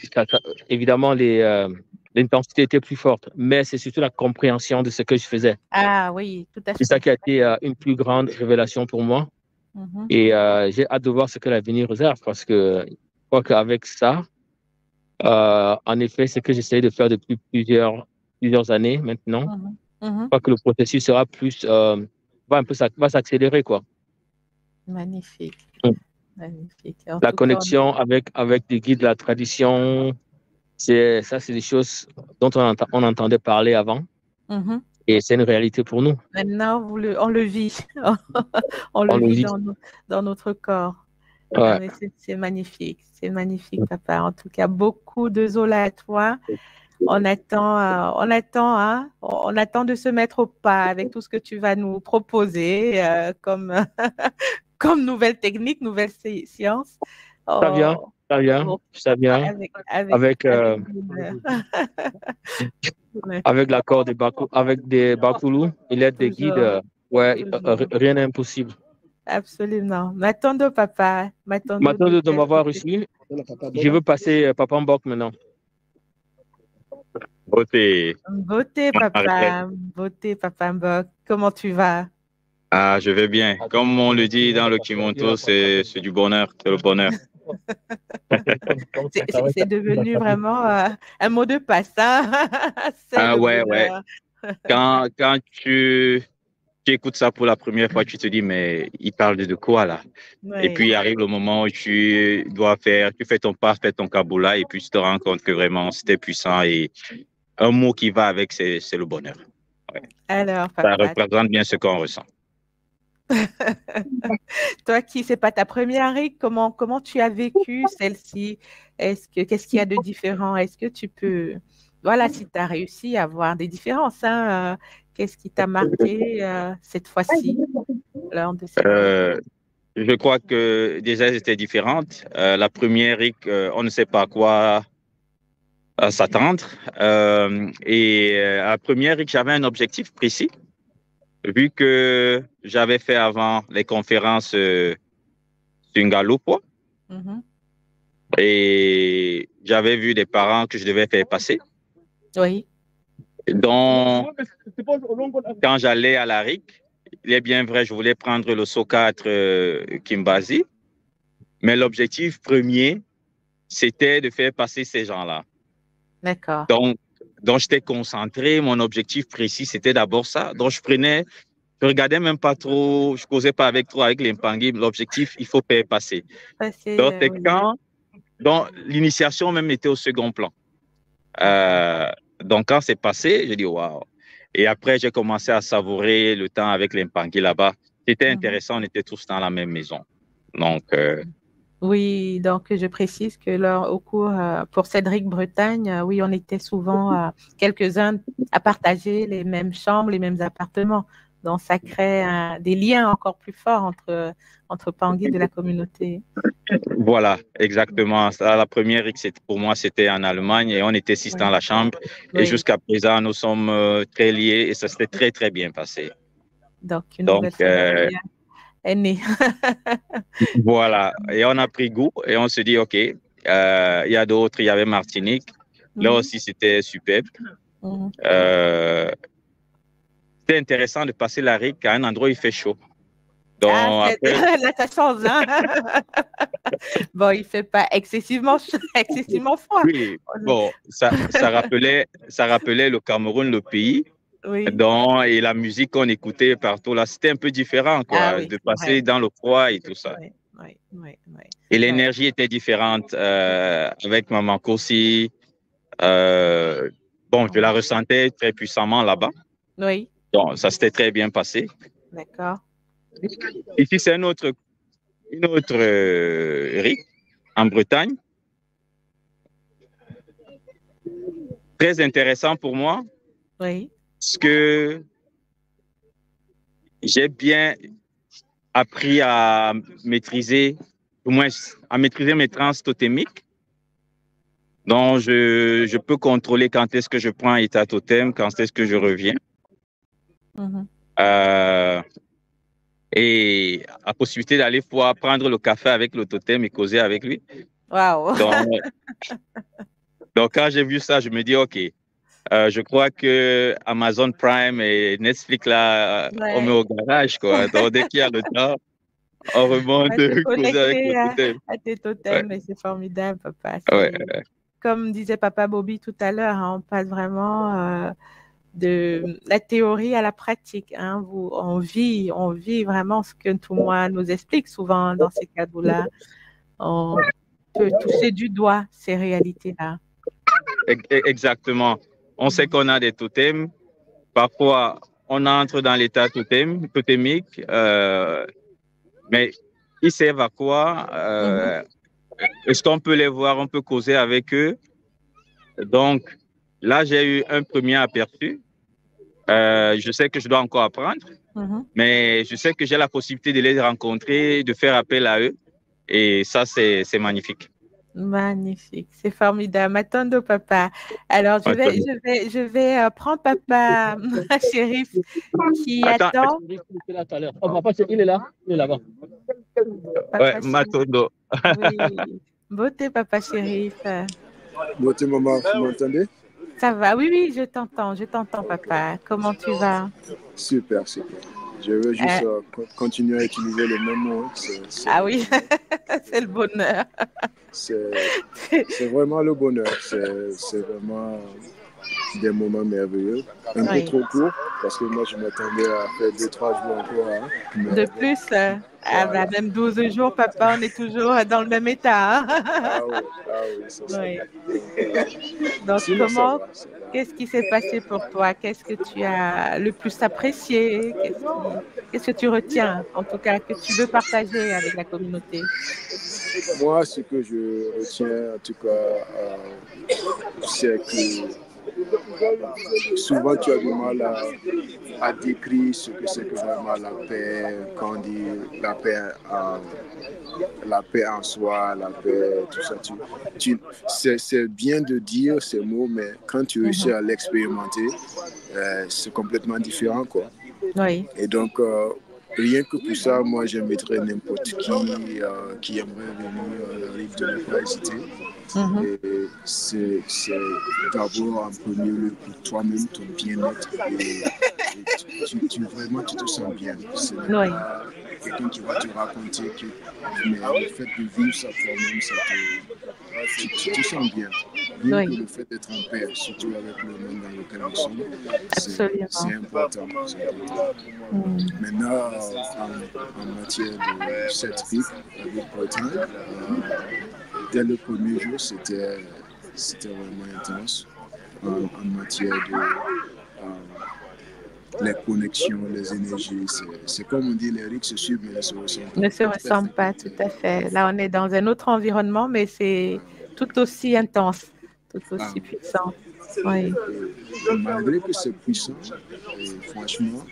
évidemment, l'intensité était plus forte, mais c'est surtout la compréhension de ce que je faisais. Ah oui, tout à fait. C'est ça qui a été une plus grande révélation pour moi. Et j'ai hâte de voir ce que l'avenir réserve parce que je crois qu'avec ça, en effet, c'est ce que j'essaie de faire depuis plusieurs années maintenant. Je crois que le processus sera va s'accélérer, quoi. Magnifique. Magnifique. La connexion avec des guides de la tradition, c'est des choses dont on entendait parler avant. Et c'est une réalité pour nous. Maintenant, on le vit. on le vit dans notre corps. Ouais. C'est magnifique. C'est magnifique, papa. En tout cas, beaucoup de Zola à toi. On attend de se mettre au pas avec tout ce que tu vas nous proposer comme nouvelle technique, nouvelle science. Ça vient. Avec l'accord avec des Bakoulou, il aide des guides. Rien n'est impossible. Absolument. M'attends, papa. M'attends de m'avoir reçu. Je veux passer Papa Mbok maintenant. Beauté, papa. Beauté, Papa Mbok. Comment tu vas? Ah, je vais bien. Comme on le dit dans le Kimonto, c'est du bonheur, c'est le bonheur. C'est devenu vraiment un mot de passe. Hein? Ouais. Quand tu écoutes ça pour la première fois, tu te dis, mais il parle de quoi là? Oui. Et puis arrive le moment où tu fais ton pas, fais ton kaboula, et puis tu te rends compte que vraiment c'était puissant. Et un mot qui va avec, c'est le bonheur. Ouais. Alors, papa, ça représente bien ce qu'on ressent. Toi qui c'est pas ta première RIC, comment tu as vécu celle-ci? Qu'est-ce qu'il y a de différent? Est-ce que tu peux, voilà, si tu as réussi à voir des différences, hein, qu'est-ce qui t'a marqué cette fois-ci lors de cette Je crois que déjà elles étaient différentes. La première RIC, on ne sait pas à quoi s'attendre. Et à la première RIC, j'avais un objectif précis. Vu que j'avais fait avant les conférences Sungalopo, et j'avais vu des parents que je devais faire passer. Oui. Donc, quand j'allais à la RIC, il est bien vrai, je voulais prendre le SO4 Kimbazi, mais l'objectif premier, c'était de faire passer ces gens-là. D'accord. Donc j'étais concentré. Mon objectif précis, c'était d'abord ça. Donc, je regardais même pas trop, je causais pas trop avec les Mpangui. L'objectif, il faut faire passer. Donc, c'est donc, l'initiation même était au second plan. Donc, quand c'est passé, j'ai dit waouh. Et après, j'ai commencé à savourer le temps avec les Mpangui là-bas. C'était intéressant, on était tous dans la même maison. Donc, oui, donc je précise que au cours, pour Cédric Bretagne, oui, on était souvent quelques-uns à partager les mêmes chambres, les mêmes appartements. Donc, ça crée des liens encore plus forts entre Pangui de la communauté. Voilà, exactement. Ça, la première, pour moi, c'était en Allemagne et on était 6 dans la chambre. Et jusqu'à présent, nous sommes très liés et ça s'était très, très bien passé. Donc, une nouvelle famille est née. Voilà, et on a pris goût et on se dit, OK, il y a d'autres, il y avait Martinique. Là aussi, c'était superbe. C'était intéressant de passer la RIC à un endroit où il fait chaud. Donc, après... Là, ça change, hein? Bon, il ne fait pas excessivement froid. Oui, bon, ça rappelait le Cameroun, le pays. Oui. Donc, et la musique qu'on écoutait partout, là, c'était un peu différent, quoi, de passer dans le froid et tout ça. Oui. Et l'énergie était différente avec Maman Kossi. Bon, je la ressentais très puissamment là-bas. Oui. Donc, ça s'était très bien passé. D'accord. Ici, c'est une autre RIC en Bretagne. Très intéressant pour moi. Oui. Parce que j'ai bien appris à maîtriser, au moins à maîtriser mes trans totémiques. Donc, je peux contrôler quand est-ce que je prends un état totem, quand est-ce que je reviens. Et la possibilité d'aller pouvoir prendre le café avec le totem et causer avec lui. Waouh! Donc, quand j'ai vu ça, je me dis, OK, je crois que Amazon Prime et Netflix, là, on met au garage, quoi. Donc, dès qu'il y a le temps, on remonte causer avec le totem. À tes totems, et c'est formidable, papa. Comme disait papa Bobby tout à l'heure, hein, on passe vraiment de la théorie à la pratique. Hein. On vit vraiment ce que Toumoua nous explique souvent dans ces cadres-là. On peut toucher du doigt ces réalités-là. Exactement. On sait qu'on a des totems. Parfois, on entre dans l'état totémique, mais ils servent à quoi? Est-ce qu'on peut les voir? On peut causer avec eux? Donc, là, j'ai eu un premier aperçu. Je sais que je dois encore apprendre, mais je sais que j'ai la possibilité de les rencontrer, de faire appel à eux. Et ça, c'est magnifique. Magnifique, c'est formidable. Attends, papa. Alors, je vais prendre papa Chérif qui attend. Oh, papa, il est là, il est là-bas. Ouais, Matondo. Oui. Beauté, papa Chérif. Beauté, maman, vous m'entendez? Ça va, oui, je t'entends, papa. Comment tu vas? Super. Je veux juste continuer à utiliser le même mot. Ah oui, c'est le bonheur. C'est vraiment le bonheur. C'est vraiment des moments merveilleux. Un peu trop court, parce que moi, je m'attendais à faire 2-3 jours encore. Hein. De plus, même 12 jours, papa, on est toujours dans le même état. Hein. Ah oui, ça oui. Donc, qu'est-ce qui s'est passé pour toi? Qu'est-ce que tu as le plus apprécié? Qu'est-ce que tu retiens, en tout cas, que tu veux partager avec la communauté? Moi, ce que je retiens, en tout cas, c'est que souvent tu as du mal à décrire ce que c'est que vraiment la paix, quand on dit la paix en soi, la paix, tout ça. C'est bien de dire ces mots, mais quand tu réussis à l'expérimenter, c'est complètement différent, quoi. Oui. Et donc, rien que pour ça, moi, j'inviterais n'importe qui aimerait venir, ne pas hésiter. Et c'est d'abord en premier lieu pour toi-même, ton bien-être. Et vraiment, tu te sens bien. Ce n'est pas quelqu'un qui va te raconter mais le fait de vivre ça toi-même, tu te sens bien. Rien que le fait d'être en paix, surtout avec le monde dans lequel nous sommes, c'est important. Maintenant, en matière de cette RIC avec Bretagne, dès le premier jour, c'était vraiment intense en matière de les connexions, les énergies. C'est comme on dit, les RIC se suivent, mais ne se ressemblent pas. Ne se ressemblent pas, tout à fait. Là, on est dans un autre environnement, mais c'est tout aussi intense, tout aussi puissant. Oui. Malgré que c'est puissant, franchement,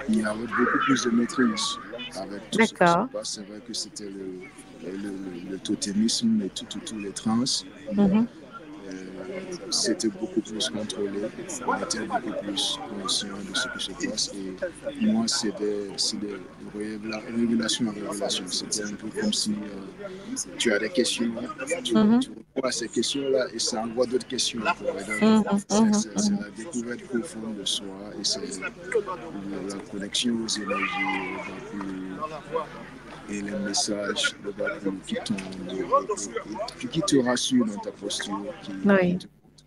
il y avait beaucoup plus de maîtrise avec tout ce qui se passe. C'est vrai que c'était le totémisme et tous les trans. C'était beaucoup plus contrôlé, on était beaucoup plus conscient de ce qui se passe. Et moi, c'est des révélations en révélation. C'était un peu comme si tu as des questions, tu vois ces questions-là et ça envoie d'autres questions. C'est la découverte profonde de soi et c'est la connexion aux énergies, et les messages qui te rassurent dans ta posture, qui te montrent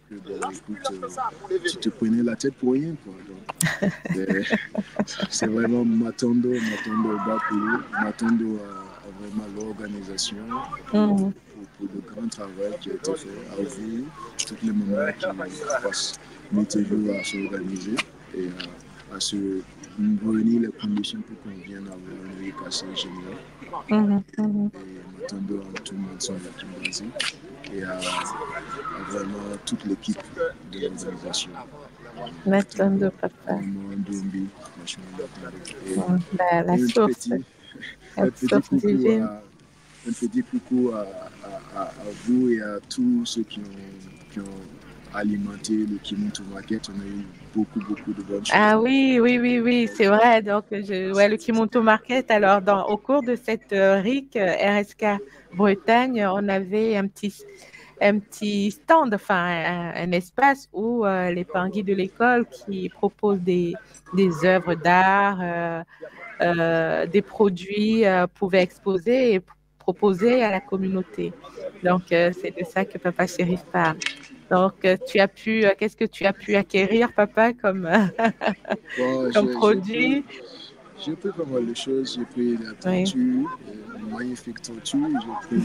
que tu te prenais la tête pour rien. C'est vraiment Matondo Bakulu, Matondo à vraiment l'organisation pour le grand travail qui a été fait à vous, toutes les moments qui passent nuit et jour à s'organiser et à se réunir les conditions pour qu'on vienne avoir une vie passée géniale. Et Matondo à tout le monde sont là et à vraiment toute l'équipe de l'organisation. Matondo, papa. La source. Un petit coucou à vous et à tous ceux qui ont alimenté le Kimuntu Market. On a eu beaucoup de bonnes choses. Ah oui, c'est vrai. Donc, le Kimuntu Market, alors, au cours de cette RIC, RSK Bretagne, on avait un petit stand, enfin, un espace où les Pangui de l'école qui proposent des œuvres d'art, des produits pouvaient exposer et proposer à la communauté. Donc, c'est de ça que Papa Chérif parle. Donc, qu'est-ce que tu as pu acquérir, papa, comme produit? J'ai pris pas mal de choses. J'ai pris la tortue, une magnifique tortue. J'ai pris,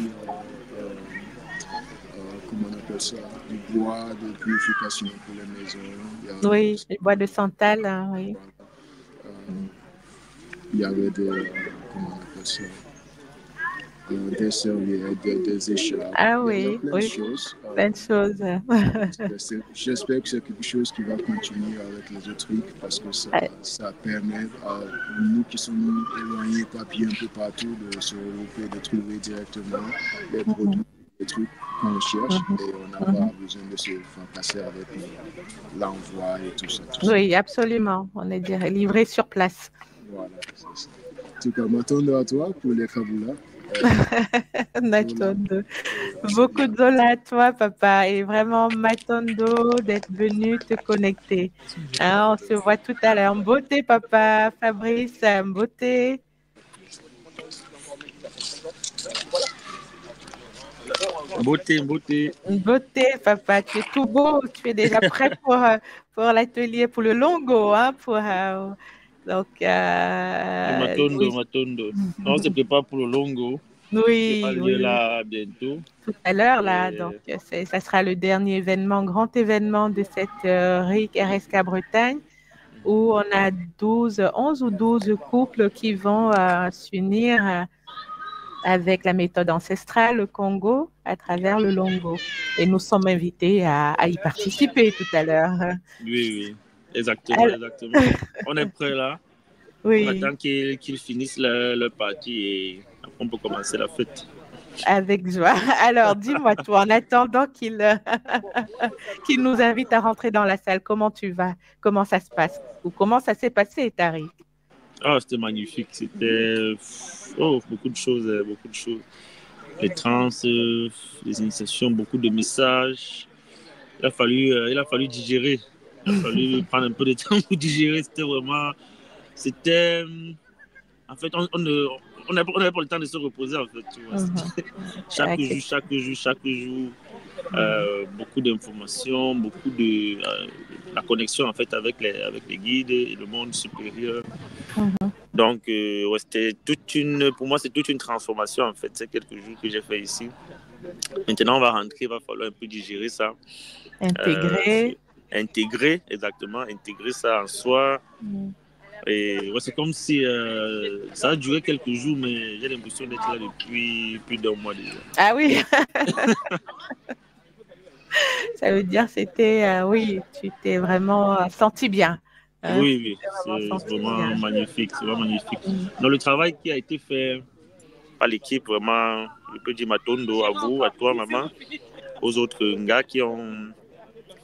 comment on appelle ça, du bois de purification pour les maisons. Oui, du bois de santal, oui. Il y avait comment on appelle ça, des serviettes, des écharpes. Ah oui, plein de choses. J'espère que c'est quelque chose qui va continuer avec les autres trucs parce que ça permet à nous qui sommes éloignés, papier un peu partout, de se regrouper, de trouver directement les produits, les trucs qu'on cherche et on n'a pas besoin de se faire passer avec l'envoi et tout ça. Oui, absolument. On est livré sur place. Voilà, c'est ça. En tout cas, Matondo à toi pour les Kabula. Matondo. Beaucoup de zola à toi, papa. Et vraiment, Matondo, d'être venu te connecter. On se voit tout à l'heure. Beauté, papa. Fabrice, beauté. Beauté, papa. Tu es tout beau. Tu es déjà prêt pour l'atelier, pour le longo. Donc, Matondo. On se prépare pour le longo. Oui. Là bientôt. Tout à l'heure, là. Donc, ça sera le dernier grand événement de cette RIC RSK Bretagne où on a 11 ou 12 couples qui vont s'unir avec la méthode ancestrale, le Congo, à travers le longo. Et nous sommes invités à y participer tout à l'heure. Oui. Exactement. On est prêt là. Oui. On attend qu'ils finissent leur partie et après on peut commencer la fête. Avec joie. Alors, dis-moi, toi, en attendant qu'il nous invite à rentrer dans la salle, comment tu vas? Comment ça se passe? Ou comment ça s'est passé, Tariq? C'était magnifique. C'était beaucoup de choses. les trans, les initiations, beaucoup de messages. Il a fallu digérer. Il a fallu prendre un peu de temps pour digérer. C'était en fait, on n'avait pas le temps de se reposer, en fait. Tu vois. Chaque jour, beaucoup d'informations, beaucoup de la connexion, en fait, avec les guides et le monde supérieur. Donc, pour moi, c'est toute une transformation, en fait, ces quelques jours que j'ai fait ici. Maintenant, on va rentrer, il va falloir un peu digérer ça. Intégrer, exactement, intégrer ça en soi. Et ouais, c'est comme si ça a duré quelques jours, mais j'ai l'impression d'être là depuis plus d'un mois déjà. Ah oui. Ça veut dire c'était, oui, tu t'es vraiment senti bien. Hein? Oui, c'est vraiment magnifique. C'est vraiment magnifique. Donc, le travail qui a été fait par l'équipe, vraiment, je peux dire Matondo, à vous, à toi, maman, aux autres gars qui ont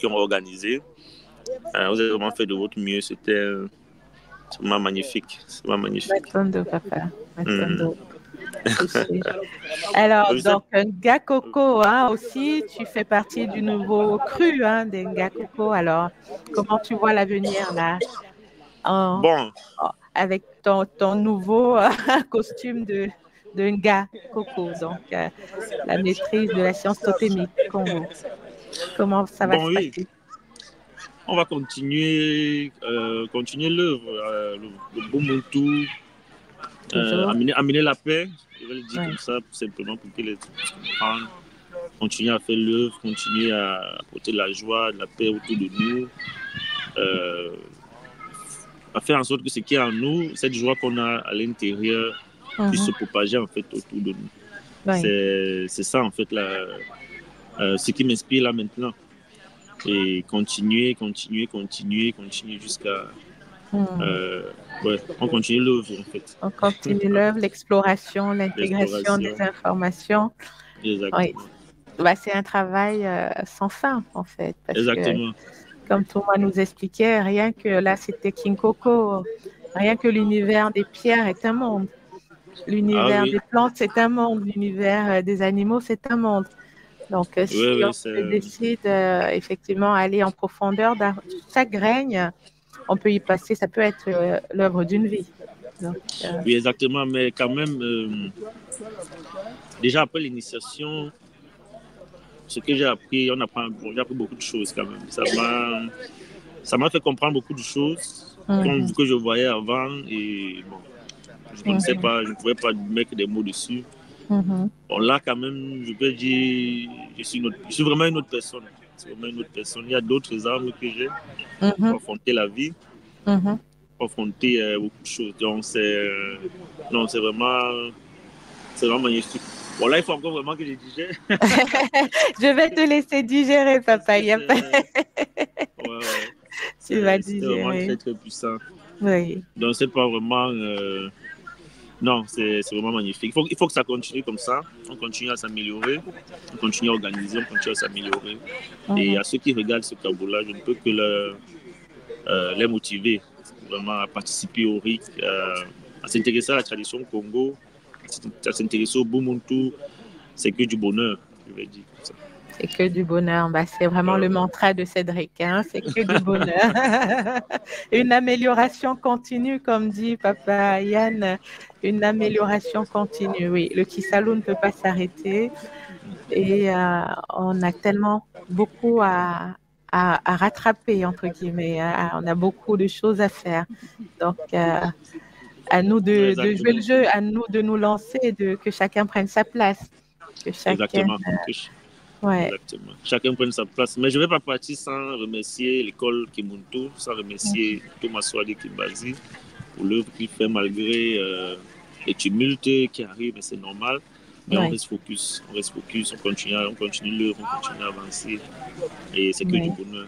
organisé. Vous avez vraiment fait de votre mieux. C'était vraiment magnifique. C'est vraiment magnifique. Matondo, papa. Matondo. Alors, donc, Nga Coco, hein, aussi, tu fais partie du nouveau cru des Nga Coco. Alors, comment tu vois l'avenir là avec ton nouveau costume de Nga Coco, donc la maîtrise de la science totémique Congo. Comment ça va se passer? On va continuer l'œuvre, le Bumuntu, amener la paix, je vais le dire comme ça, simplement pour que les gens puissent comprendre. Continuer à faire l'œuvre, continuer à apporter de la joie, de la paix autour de nous, à faire en sorte que ce qui est en nous, cette joie qu'on a à l'intérieur, puisse se propager en fait autour de nous. C'est ça en fait ce qui m'inspire là maintenant. Et continuer jusqu'à... on continue l'œuvre en fait. On continue l'œuvre, l'exploration, l'intégration des informations. Exactement. Oui. C'est un travail sans fin en fait. Parce exactement. Que, comme Thomas nous expliquait, rien que là c'était King Coco, rien que l'univers des pierres est un monde. L'univers des plantes c'est un monde, l'univers des animaux c'est un monde. Donc, si on décide effectivement aller en profondeur dans chaque graine, on peut y passer, ça peut être l'œuvre d'une vie. Donc, oui, exactement, mais quand même, déjà après l'initiation, ce que j'ai appris, j'ai appris beaucoup de choses quand même. Ça m'a fait comprendre beaucoup de choses que je voyais avant et bon, je ne connaissais pas, je ne pouvais pas mettre des mots dessus. Bon, là, quand même, je peux dire, je suis vraiment une autre personne. C'est vraiment une autre personne. Il y a d'autres armes que j'ai pour affronter la vie, pour affronter beaucoup de choses. Donc, c'est vraiment magnifique. Bon, là, il faut encore vraiment que je digère. Je vais te laisser digérer, papa. Il y a pas... Tu vas digérer. C'est vraiment très, très puissant. Oui. Donc, c'est pas vraiment... Non, c'est vraiment magnifique. Il faut que ça continue comme ça. On continue à s'améliorer, on continue à organiser, on continue à s'améliorer. Et à ceux qui regardent ce tableau-là, je ne peux que les motiver vraiment à participer au RIC, à s'intéresser à la tradition Congo, à s'intéresser au Bumuntu. C'est que du bonheur, je vais dire comme ça. C'est que du bonheur. C'est vraiment le mantra de Cédric. C'est que du bonheur. Une amélioration continue, comme dit Papa Yann. Une amélioration continue, oui. Le Kisalou ne peut pas s'arrêter. Et on a tellement beaucoup à rattraper, entre guillemets. On a beaucoup de choses à faire. Donc, à nous de jouer le jeu, à nous de nous lancer, que chacun prenne sa place. Que chacun, exactement. Exactement. Chacun prenne sa place. Mais je ne vais pas partir sans remercier l'école Kimuntu, sans remercier Thomas Swadi Kimbazi pour l'œuvre qu'il fait malgré les tumultes qui arrivent, c'est normal. Mais on reste focus, on continue l'œuvre, on continue à avancer. Et c'est que du bonheur.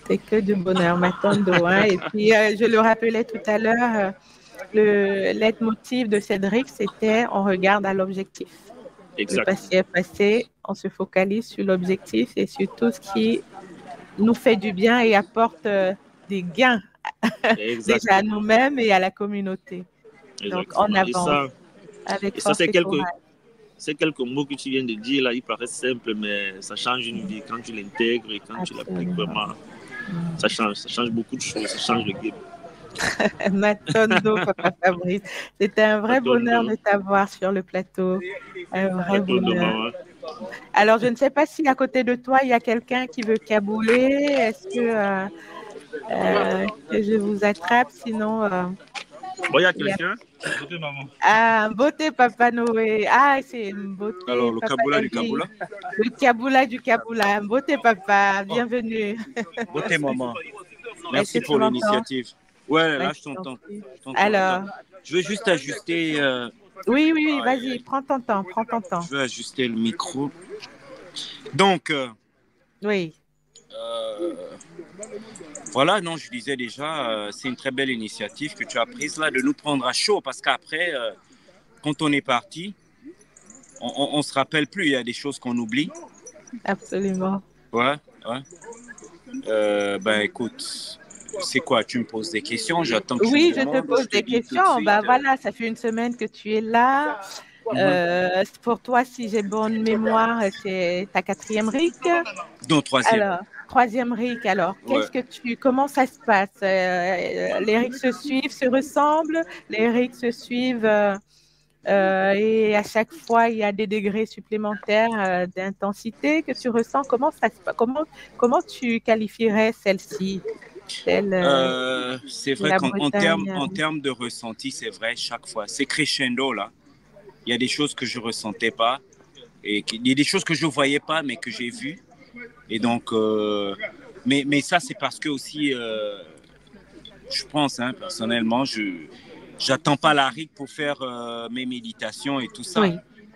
C'est que du bonheur, Matondo. Et puis, je le rappelais tout à l'heure, le leitmotiv de Cédric, c'était on regarde à l'objectif. Exact. Le passé est passé, on se focalise sur l'objectif et sur tout ce qui nous fait du bien et apporte des gains déjà à nous-mêmes et à la communauté. Donc, on avance avec force et courage. ces quelques mots que tu viens de dire là, ils paraissent simples, mais ça change une vie quand tu l'intègres et quand tu l'appliques vraiment. Ça change beaucoup de choses, ça change le game. Matondo, Papa Fabrice. C'était un vrai bonheur de t'avoir sur le plateau. Un vrai bonheur. Alors, je ne sais pas si à côté de toi, il y a quelqu'un qui veut cabouler. Est-ce que je vous attrape? Sinon... Bon, il y a quelqu'un. Beauté, maman. Ah, beauté, Papa Noé. Ah, c'est une beauté. Alors, le Papa Kaboula du David. Kaboula. Le Kaboula du Kaboula. Beauté, Papa. Bienvenue. Beauté, maman. Merci pour l'initiative. Ouais, là, je t'entends. Alors. Je veux juste ajuster. Oui, vas-y, prends ton temps. Je veux ajuster le micro. Donc. Oui. Voilà, non, je disais déjà, c'est une très belle initiative que tu as prise là, de nous prendre à chaud, parce qu'après, quand on est parti, on se rappelle plus, il y a des choses qu'on oublie. Absolument. Ouais. Ben écoute, c'est quoi, tu me poses des questions, j'attends que Oui, je te pose des questions. Ben voilà, ça fait une semaine que tu es là. Pour toi, si j'ai bonne mémoire, c'est ta 4e RIC. Non, 3e. Alors, 3e RIC. Alors, comment ça se passe? Les RIC se suivent, se ressemblent. Les RIC se suivent et à chaque fois, il y a des degrés supplémentaires d'intensité que tu ressens. Comment ça se passe? Comment tu qualifierais celle-ci? C'est vrai qu'en termes de ressenti, c'est vrai, chaque fois. C'est crescendo, là. Il y a des choses que je ne ressentais pas. Et il y a des choses que je ne voyais pas, mais que j'ai vues. Et donc, mais ça, c'est parce que aussi, je pense, personnellement, j'attends pas la RIC pour faire mes méditations et tout ça. Oui.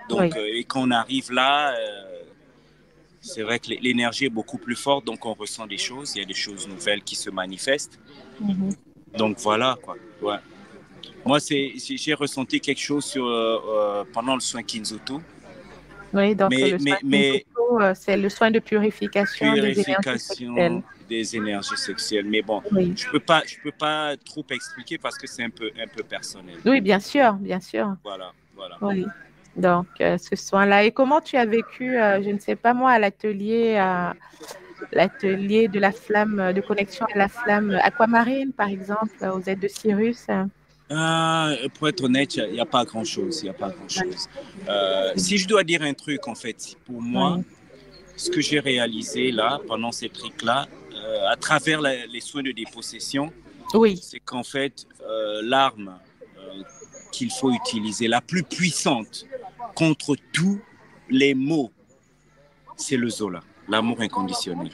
Donc, et quand on arrive là, c'est vrai que l'énergie est beaucoup plus forte, donc on ressent des choses. Il y a des choses nouvelles qui se manifestent. Donc voilà, quoi. Ouais. Moi, j'ai ressenti quelque chose pendant le soin Kinzutu. Oui, donc le soin Kinzutu, c'est le soin de purification des énergies sexuelles. Mais bon, je peux pas trop expliquer parce que c'est un peu personnel. Oui, bien sûr. Voilà. Oui. Donc, ce soin-là. Et comment tu as vécu, je ne sais pas moi, à l'atelier de la flamme, de connexion à la flamme aquamarine, par exemple, aux aides de Cyrus? Pour être honnête, il n'y a pas grand-chose. Si je dois dire un truc, en fait, pour moi, ce que j'ai réalisé là, pendant ces trucs-là, à travers les soins de dépossession, c'est qu'en fait, l'arme qu'il faut utiliser, la plus puissante contre tous les maux, c'est le Zola, l'amour inconditionnel.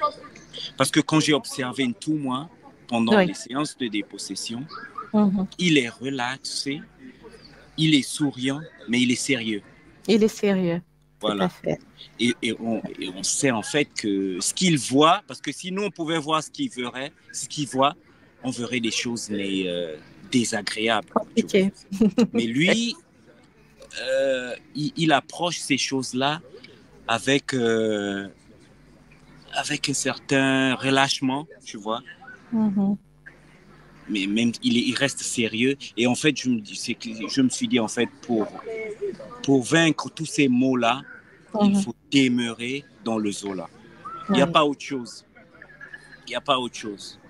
Parce que quand j'ai observé Ntoumwa pendant les séances de dépossession, il est relaxé, il est souriant, mais il est sérieux. Voilà. Tout à fait. Et on sait en fait que ce qu'il voit, parce que sinon on pouvait voir ce qu'il voit, on verrait des choses désagréables. Mais lui, il approche ces choses-là avec un certain relâchement, tu vois. Mais même il reste sérieux. Et en fait, je me suis dit, en fait, pour vaincre tous ces mots-là, il faut demeurer dans le Zola. Il n'y a pas autre chose.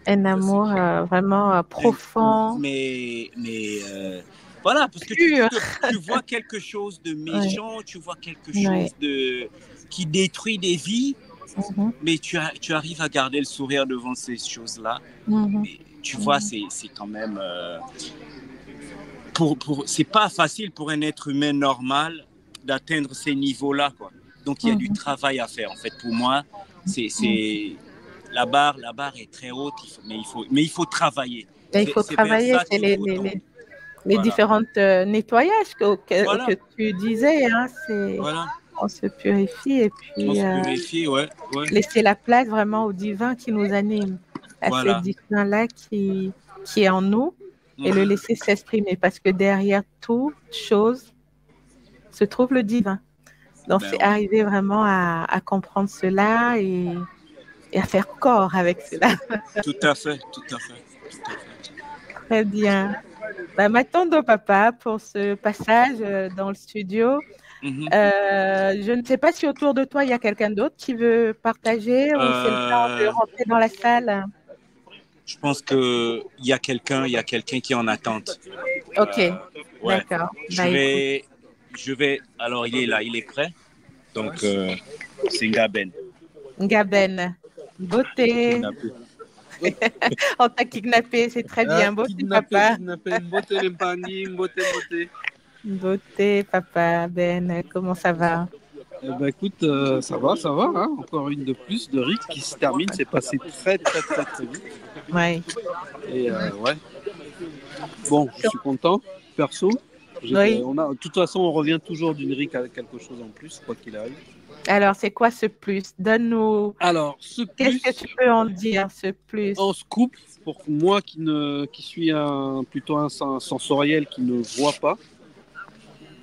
Un amour vraiment profond. Mais voilà, parce que tu vois quelque chose de méchant, tu vois quelque chose qui détruit des vies, mais tu arrives à garder le sourire devant ces choses-là. Mais, tu vois, c'est quand même... c'est pas facile pour un être humain normal d'atteindre ces niveaux-là, quoi. Donc, il y a du travail à faire. En fait, pour moi, la barre est très haute, mais il faut travailler. Il faut travailler, c'est les différents nettoyages que tu disais. On se purifie et puis laisser la place vraiment au divin qui nous anime. À ce divin-là qui est en nous et le laisser s'exprimer parce que derrière toute chose se trouve le divin. Donc, c'est arriver vraiment à comprendre cela et à faire corps avec cela. Tout à fait. Très bien. M'attendons, papa, pour ce passage dans le studio. Je ne sais pas si autour de toi, il y a quelqu'un d'autre qui veut partager ou c'est le temps de rentrer dans la salle. Je pense qu'il y a quelqu'un qui est en attente. Ok, Ouais. d'accord. Je vais. Alors, il est là, il est prêt. Donc, c'est Ngaben. Ngaben, beauté. On t'a kidnappé, c'est très bien. Beauté, papa. Beauté, papa. Ben, comment ça va? Écoute, ça va, hein. Encore une de plus de Rick qui se termine. C'est passé très vite. Ouais. Et ouais. Bon, je suis content, perso. Oui. De toute façon, on revient toujours d'une Rick avec quelque chose en plus, quoi qu'il arrive. Alors, c'est quoi ce plus? Donne-nous. Alors, ce plus. Qu'est-ce que tu peux en dire, ce plus? En scoop, pour moi qui suis plutôt un sensoriel qui ne voit pas,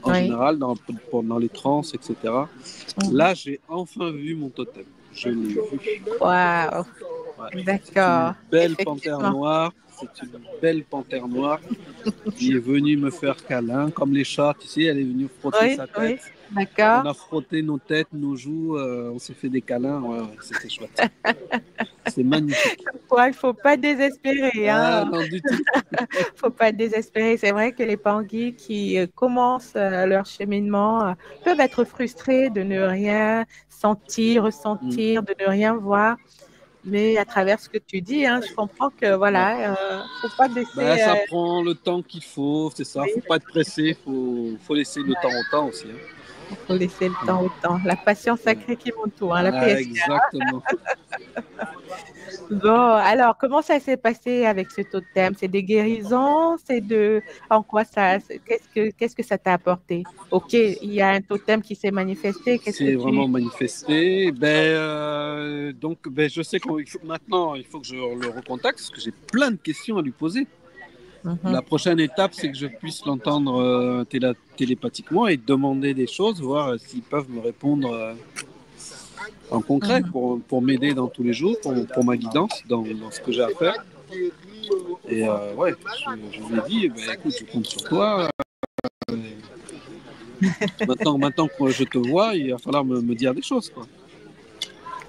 en général, dans les trans, etc. Là, j'ai enfin vu mon totem. Je l'ai vu. Waouh! Ouais. D'accord. C'est une belle panthère noire qui est venue me faire câlin, comme les chats, tu sais, elle est venue frotter sa tête. Oui. D'accord. On a frotté nos têtes, nos joues, on s'est fait des câlins, c'était chouette. C'est magnifique. Il ne faut pas désespérer. Hein. Non, du tout. Faut pas désespérer. C'est vrai que les panguis qui commencent leur cheminement peuvent être frustrés de ne rien sentir, ressentir, de ne rien voir. Mais à travers ce que tu dis, je comprends que voilà, faut pas baisser. Ça prend le temps qu'il faut, c'est ça. Faut pas être pressé, faut laisser le temps au temps aussi. Il faut laisser le temps au temps. La patience sacrée qui monte tout, la PSR. Exactement. Bon, alors, comment ça s'est passé avec ce totem? C'est des guérisons? En quoi ça... Qu'est-ce que ça t'a apporté? Ok, il y a un totem qui s'est manifesté. C'est vraiment manifesté. Donc, je sais maintenant, il faut que je le recontacte parce que j'ai plein de questions à lui poser. La prochaine étape, c'est que je puisse l'entendre télépathiquement et demander des choses, voir s'ils peuvent me répondre en concret pour m'aider dans tous les jours, pour ma guidance dans ce que j'ai à faire. Et je lui ai dit, écoute, je compte sur toi. Maintenant que je te vois, il va falloir me dire des choses, quoi.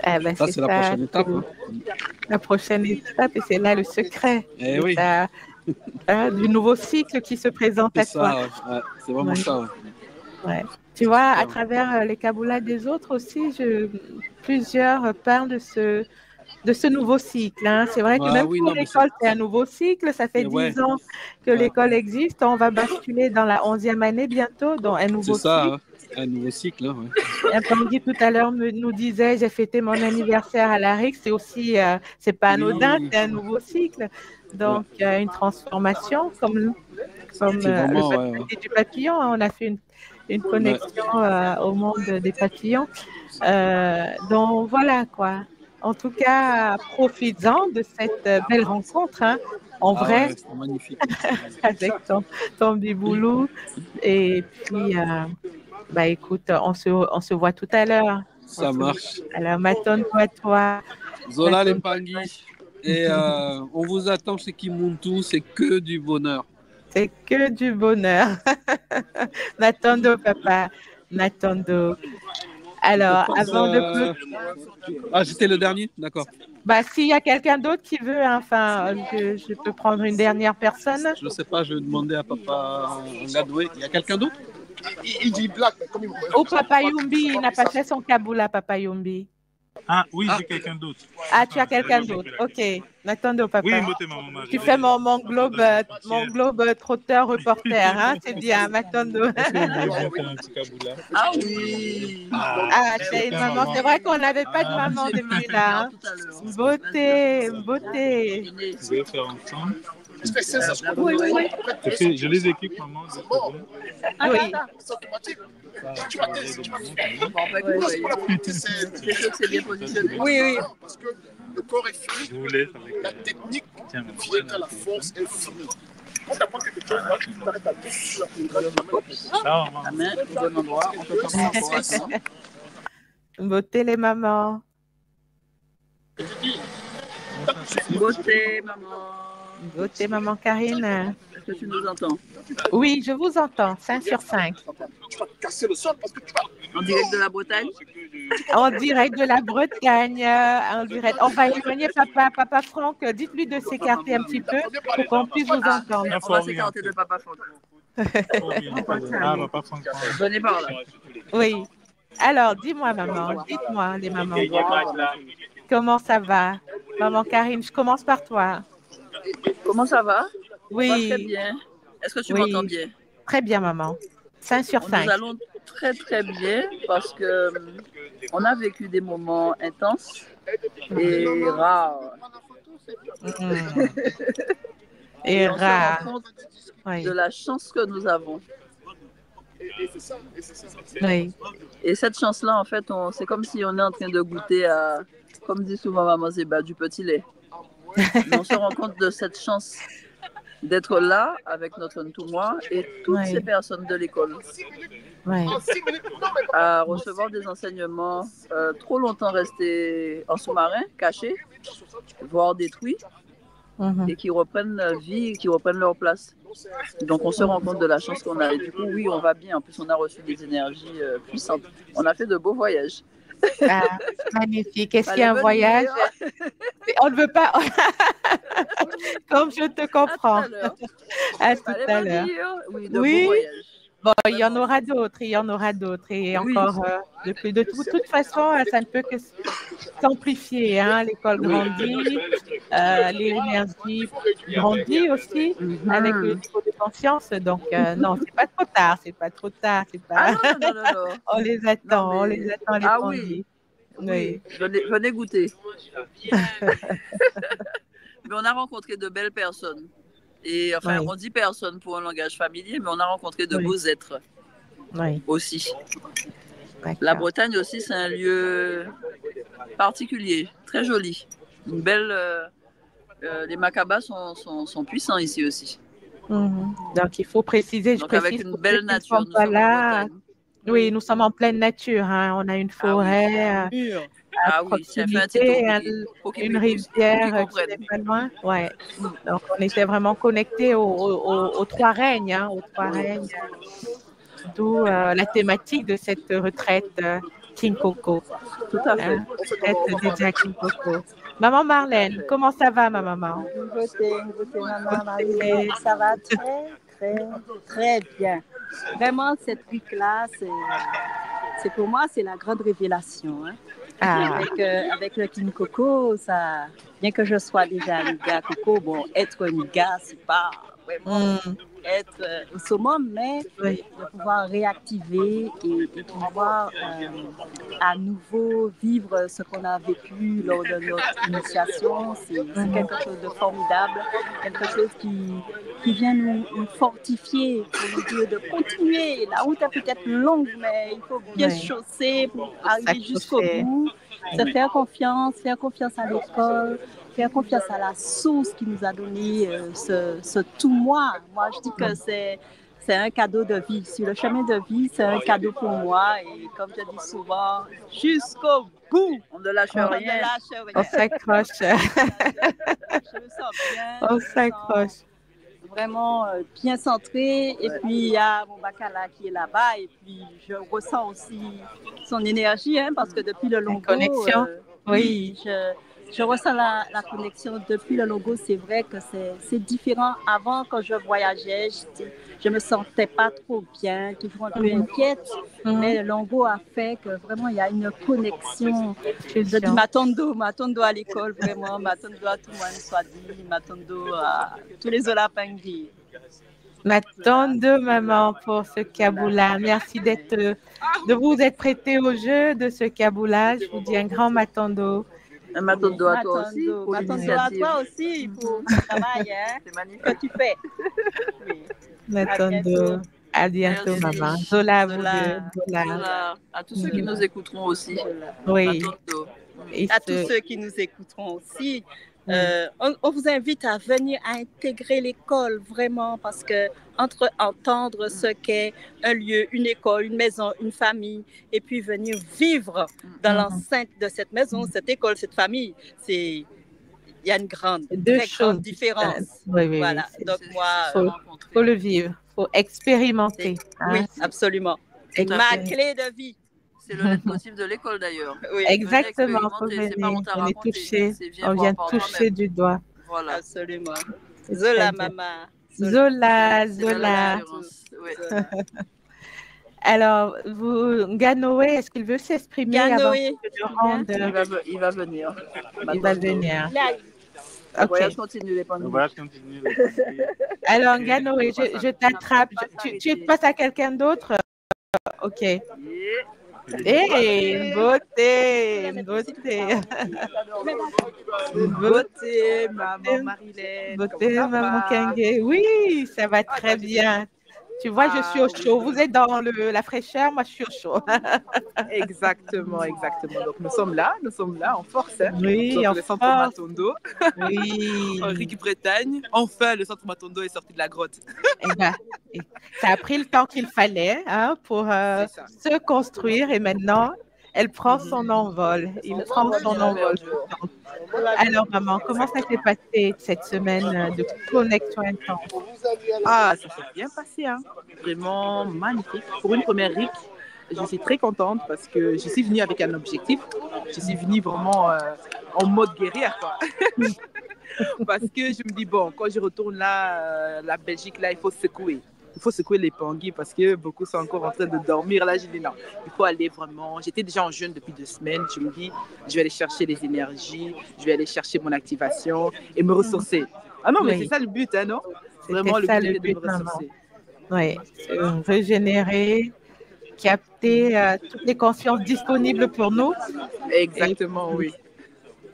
Ça, c'est la prochaine étape. La prochaine étape, et c'est là le secret. Du nouveau cycle qui se présente à toi. C'est vraiment ça. Ouais. Tu vois, à travers les kaboulas des autres aussi, plusieurs parlent de ce nouveau cycle. C'est vrai que même pour l'école, c'est un nouveau cycle. Ça fait 10 ans que l'école existe. On va basculer dans la 11e année bientôt, dans un nouveau cycle. Un nouveau cycle. Un Tanguy tout à l'heure nous disait, j'ai fêté mon anniversaire à la RIC. C'est aussi, c'est pas anodin, c'est un nouveau cycle. Donc, une transformation comme le papillon du papillon. On a fait une connexion au monde des papillons. Donc, voilà, quoi. En tout cas, profites-en de cette belle rencontre, en vrai, magnifique. avec ton biboulou. Et puis, écoute, on se voit tout à l'heure. Ça marche. Alors, m'attends-toi à toi. Zola les Panguis. Et on vous attend chez Kimuntu, c'est que du bonheur. C'est que du bonheur. N'attendons, papa. N'attendons. Alors, avant de... j'étais le dernier? D'accord. S'il y a quelqu'un d'autre qui veut, je peux prendre une dernière personne. Je ne sais pas, je vais demander à papa Ngadoué. Il y a quelqu'un d'autre? Il dit black. Oh, Papa Yumbi, il n'a pas fait son kaboula, Papa Yumbi. Ah oui, j'ai quelqu'un d'autre. Ah, tu as quelqu'un d'autre. Ok. N'attendons, papa. Oui, maman. Tu fais mon globe trotteur reporter, c'est bien. M'attendons. Ah oui. Ah, c'est une maman. C'est vrai qu'on n'avait pas de maman depuis là. Beauté. Vous pouvez faire ensemble. Oui. Je les équipe, maman. Oui. C'est bien positionné. Oui. Parce que le corps est fini. La technique vient à la force infinie. Quand tu apprends quelque chose, tu t'arrêtes à tout sur la main au bon endroit. On peut faire ça. Beauté les mamans. Beauté maman. Votez, maman Karine. Est-ce que tu nous entends? Oui, je vous entends. 5 sur 5. Tu vas casser le sol parce que tu vas... En direct de la Bretagne? En direct de la Bretagne. En direct. On va éloigner papa Franck. Dites-lui de s'écarter un petit peu pour qu'on puisse vous entendre. On va s'écarter de papa Franck. Venez par là. Oui. Alors, dis-moi, maman. Dites-moi, les mamans. Comment ça va? Maman Karine, je commence par toi. Comment ça va? Oui. Ça va très bien. Est-ce que tu m'entends bien? Très bien, maman. 5 sur 5. Nous allons très très bien parce que on a vécu des moments intenses et rares. Et on se rares. rend compte de la chance que nous avons. Oui. Et cette chance-là, en fait, c'est comme si on est en train de goûter à, comme dit souvent maman Zéba, du petit lait. Mais on se rend compte de cette chance d'être là avec notre entourage et toutes ces personnes de l'école. À recevoir des enseignements trop longtemps restés en sous-marin, cachés, voire détruits, et qui reprennent vie, qui reprennent leur place. Donc on se rend compte de la chance qu'on a. Et du coup, oui, on va bien. En plus, on a reçu des énergies puissantes. On a fait de beaux voyages. Ah, magnifique. Est-ce qu'il y a un voyage? On ne veut pas. Comme je te comprends. À tout à l'heure. Oui, de beaux voyages. Bon, il y en aura d'autres, il y en aura d'autres. Et encore, de toute façon, ça ne peut que s'amplifier. Hein? L'école grandit, l'énergie grandit aussi avec le niveau de conscience. Donc, non, c'est pas trop tard, c'est pas trop tard. C'est pas... Ah, non. On les attend, Non, on les attend, les oui. Oui. Venez goûter. Mais on a rencontré de belles personnes. Et enfin, on dit personne pour un langage familier, mais on a rencontré de beaux êtres aussi. La Bretagne aussi, c'est un lieu particulier, très joli. Une belle, les Macabas sont puissants ici aussi. Donc, il faut préciser, donc, avec une belle nature, nous sommes en Bretagne. Oui, nous sommes en pleine nature. Hein. On a une forêt à proximité, une rivière qui n'est pas loin. Ouais. Donc, on était vraiment connectés aux trois règnes. Hein, aux trois règnes. D'où la thématique de cette retraite King Coco. Tout à fait. Retraite dédiée à King Coco. Maman Marlène, comment ça va, ma maman? Maman Marlène, ça va très bien. Vraiment, cette week-là, c'est pour moi, c'est la grande révélation. Hein. Avec le King Coco, ça, bien que je sois déjà Niga Coco, bon, être Niga, c'est pas vraiment être au summum, mais de pouvoir réactiver et pouvoir à nouveau vivre ce qu'on a vécu lors de notre initiation, c'est quelque chose de formidable, quelque chose qui vient nous fortifier pour nous dire de continuer. La route est peut-être longue, mais il faut bien chausser pour arriver jusqu'au bout. Se faire confiance à l'école, faire confiance à la source qui nous a donné ce tout moi. Moi, je dis que c'est un cadeau de vie. Sur le chemin de vie, c'est un cadeau pour moi. Et comme je dis souvent, jusqu'au bout, on ne lâche rien. On s'accroche. Je me sens bien. On s'accroche. Vraiment bien centré. Et puis, il y a mon bacala qui est là-bas. Et puis, je ressens aussi son énergie, hein, parce que depuis le Longo... connexion. Oui, je ressens la connexion depuis le Longo. C'est vrai que c'est différent. Avant, quand je voyageais, je me sentais pas trop bien, toujours un peu inquiète. Mais le Longo a fait que vraiment, il y a une connexion. Je dis Matondo à l'école, vraiment. Matondo à tout le monde, soit dit. Matondo à tous les Olapangui. Matondo, maman, pour ce Kaboula. Merci de vous être prêté au jeu de ce Kaboula. Je vous dis un grand Matondo. Un Matondo à toi aussi. Matondo à toi aussi pour le travail, hein. C'est magnifique que tu fais. Oui. Matondo. À bientôt, maman. Zola, à tous ceux qui nous écouteront aussi. Oui. À tous ceux qui nous écouteront aussi. On vous invite à venir à intégrer l'école vraiment parce que entendre ce qu'est un lieu, une école, une maison, une famille et puis venir vivre dans l'enceinte de cette maison, cette école, cette famille, Il y a une grande, Deux très choses grande différence. Oui, Voilà. Donc moi, faut le vivre, faut expérimenter. Oui, absolument. C'est Tout à ma fait. clé de vie. C'est le leitmotiv de l'école d'ailleurs. Oui. Exactement, faut Venez expérimenter, c'est pas venir. honte à On est raconter, touché, c'est viens on voir vient par toucher toi-même. du doigt. Voilà. Absolument. C'est Zola, très bien. maman. Zola, C'est la Zola. différence. Oui. Alors, Ganoé, est-ce qu'il veut s'exprimer avant Ganoé, que je rende? Il va venir. Il va venir. Le Ok. voyage continue, les pandémies. Le voyage continue. les pandémies. Alors, Ganoé, je t'attrape. Tu passes à quelqu'un d'autre? Ok. Une beauté, une beauté. Une beauté, maman Marilène. Beauté, comment ça maman va? Kenge. Oui, ça va très bien. Tu vois, je suis au chaud. Vous êtes dans la fraîcheur, moi je suis au chaud. Exactement, exactement. Donc nous sommes là en force. Hein. Oui, donc, en le centre force. Matondo. Oui. En Rique-Bretagne. Enfin, le centre Matondo est sorti de la grotte. Eh ben, ça a pris le temps qu'il fallait pour se construire et maintenant, elle prend son envol. Il prend son envol. Alors, maman, comment ça s'est passé cette semaine de connexion intense? Ah, ça s'est bien passé. Hein. Vraiment magnifique. Pour une première RIC, je suis très contente parce que je suis venue avec un objectif. Je suis venue vraiment en mode guerrière. Quoi. Parce que je me dis, bon, quand je retourne là, la Belgique, là, il faut secouer. Il faut secouer les Pangui parce que beaucoup sont encore en train de dormir. Là, je dis non, il faut aller vraiment. J'étais déjà en jeûne depuis 2 semaines. Je me dis, je vais aller chercher les énergies, je vais aller chercher mon activation et me ressourcer. Ah non, mais c'est ça le but, hein, non? Vraiment, le but, c'est de me ressourcer. Oui, régénérer, capter toutes les consciences disponibles pour nous. Exactement, oui.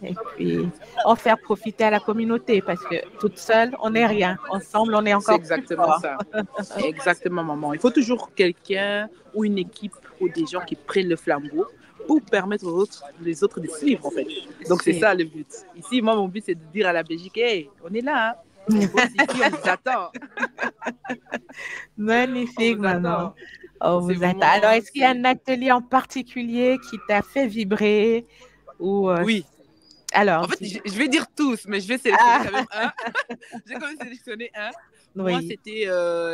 Et puis, en faire profiter à la communauté parce que toute seule, on n'est rien. Ensemble, on est encore plus exactement fort. Ça. Exactement, maman. Il faut toujours quelqu'un ou une équipe ou des gens qui prennent le flambeau pour permettre les autres de suivre, en fait. Donc, c'est ça le but. Ici, moi, mon but, c'est de dire à la Belgique, hey, on est là, hein. Ici, on vous attend. Magnifique, maman. On vous attend. Alors, est-ce qu'il y a un atelier en particulier qui t'a fait vibrer ou, Oui. Alors, en fait, je vais dire tous, mais je vais sélectionner quand même un. J'ai quand même sélectionné un. Oui. Moi, c'était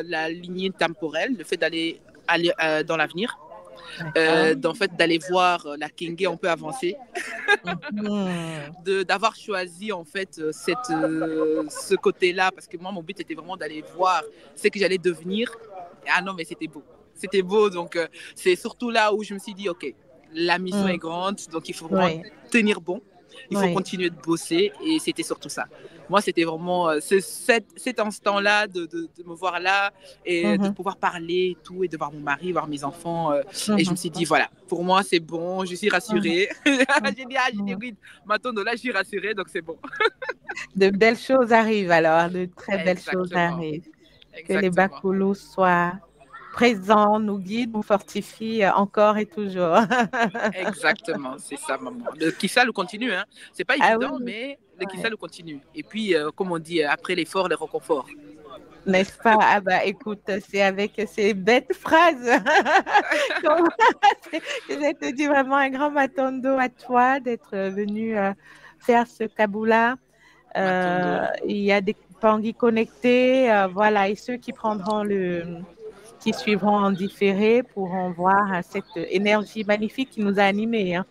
la lignée temporelle, le fait d'aller dans l'avenir. En fait, d'aller voir la Kenge un peu avancer. D'avoir choisi, en fait, ce côté-là, parce que moi, mon but était vraiment d'aller voir ce que j'allais devenir. Ah non, mais c'était beau. C'était beau, donc c'est surtout là où je me suis dit, OK, la mission est grande, donc il faut vraiment tenir bon. Il faut continuer de bosser et c'était surtout ça. Moi, c'était vraiment cet instant-là de me voir là et de pouvoir parler et tout et de voir mon mari, voir mes enfants. Et je me suis dit, voilà, pour moi, c'est bon, je suis rassurée. J'ai dit, oui, Matondo, là, je suis rassurée, donc c'est bon. De belles choses arrivent alors, de très belles choses arrivent. Que les Bakoulous soient présent, nous guide, nous fortifie encore et toujours. Exactement, c'est ça, maman. Le Kissa le continue, hein. C'est pas évident, mais le Kissa le continue. Et puis, comme on dit, après l'effort, le réconfort. N'est-ce pas? Ah bah écoute, c'est avec ces bêtes phrases que je te dis vraiment un grand Matondo à toi d'être venu faire ce Kaboula. Il y a des Pangui connectés, voilà, et ceux qui prendront qui suivront en différé pourront voir cette énergie magnifique qui nous a animés. Hein.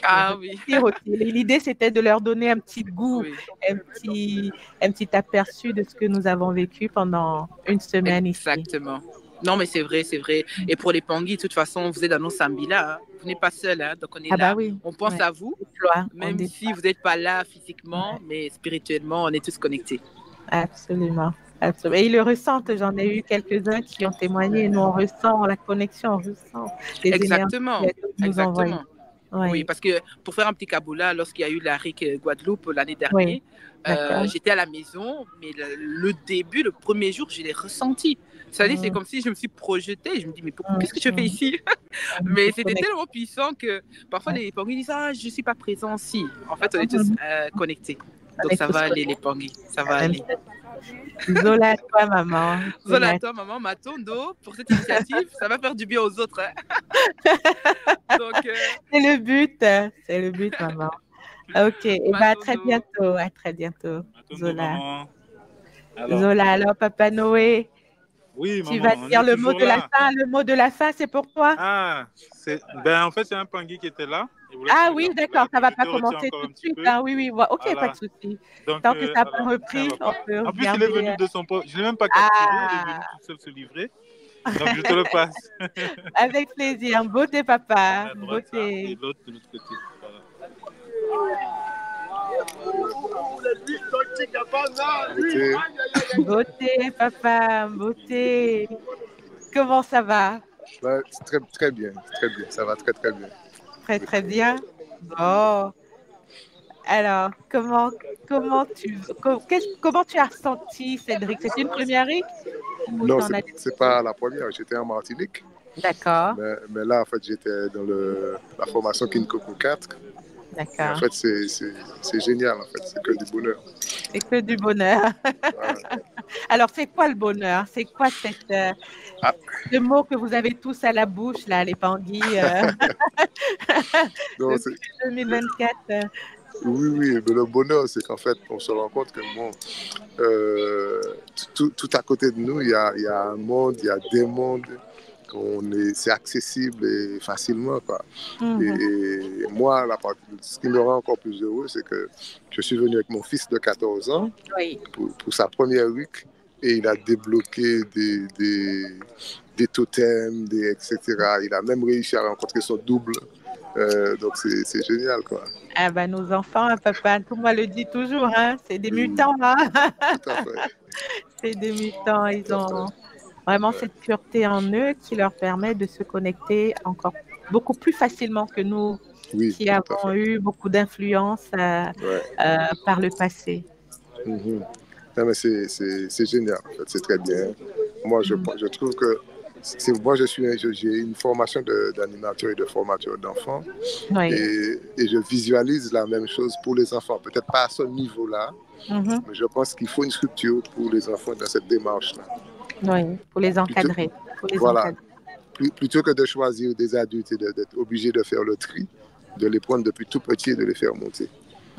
Ah oui. L'idée, c'était de leur donner un petit goût, un petit aperçu de ce que nous avons vécu pendant une semaine ici. Exactement. Non, mais c'est vrai, c'est vrai. Et pour les Pangui, de toute façon, vous êtes dans nos Sambila. Hein. Vous n'êtes pas seul, hein. Donc on est là. Bah oui. On pense à vous, même si vous n'êtes pas là physiquement, mais spirituellement, on est tous connectés. Absolument. Absolument. Et ils le ressentent, j'en ai eu quelques-uns qui ont témoigné, nous on ressent la connexion, on ressent les exactement, exactement. Oui. Oui, parce que pour faire un petit Kaboula, lorsqu'il y a eu la RIC Guadeloupe l'année dernière, j'étais à la maison, mais le début, le premier jour, je l'ai ressenti. C'est-à-dire, c'est comme si je me suis projetée, je me dis, mais qu'est-ce que je fais ici? Mais c'était tellement puissant que parfois les Pangui disent, ah, je ne suis pas présent ici. En fait, on est tous connectés. Donc ça va aller, les Pangui, ça va aller. Zola à toi, maman. Zola à toi, maman. Matondo, pour cette initiative, ça va faire du bien aux autres. Hein. Donc, c'est le but, maman. Ok, et à très bientôt. À très bientôt, Zola. Maman. Zola, alors Papa Noé, oui, tu maman, vas dire le mot de la fin. Le mot de la fin, c'est pour toi? En fait, c'est un Pangui qui était là. Ah oui, d'accord, ça ne va pas commencer tout de suite. Hein, oui, ok, voilà. Pas de souci. Tant que ça n'a pas repris, on peut en plus, il est venu de son poste. Je ne l'ai même pas capturé, il est venu tout seul se livrer. Donc, je te le passe. Avec plaisir. Beauté, papa. Beauté. Et l'autre de l'autre côté. Voilà. Beauté, papa. Beauté. Comment ça va? Très, très bien. Très bien. Ça va très, très bien. Très, très bien. Bon. Alors, comment tu as ressenti, Cédric? C'est une première RIC? Non, ce n'est pas la première. J'étais en Martinique. D'accord. Mais là, en fait, j'étais dans la formation Kinkoku 4. D'accord. En fait, c'est génial. En fait, c'est que du bonheur. C'est que du bonheur. Voilà. Alors, c'est quoi le bonheur? C'est quoi ce mot que vous avez tous à la bouche, là, les Pangui depuis 2024? Oui, mais le bonheur, c'est qu'en fait, on se rend compte que tout à côté de nous, il y a un monde, il y a des mondes, c'est accessible et facilement, quoi. Et moi, ce qui me rend encore plus heureux, c'est que je suis venu avec mon fils de 14 ans pour sa première week et il a débloqué des totems, etc. Il a même réussi à rencontrer son double. Donc, c'est génial, quoi. Ah ben, nos enfants, papa, tout moi le dit toujours, hein, c'est des mutants. Hein. Tout à fait. C'est des mutants. Ils ont vraiment cette pureté en eux qui leur permet de se connecter encore beaucoup plus facilement que nous, qui avons eu beaucoup d'influence par le passé. Non, mais c'est génial, en fait, c'est très bien. Moi, je trouve que j'ai une formation d'animateur et de formateur d'enfants et je visualise la même chose pour les enfants. Peut-être pas à ce niveau-là, mais je pense qu'il faut une structure pour les enfants dans cette démarche-là. Oui, pour les encadrer. Plutôt que de choisir des adultes et d'être obligé de faire le tri, de les prendre depuis tout petit et de les faire monter.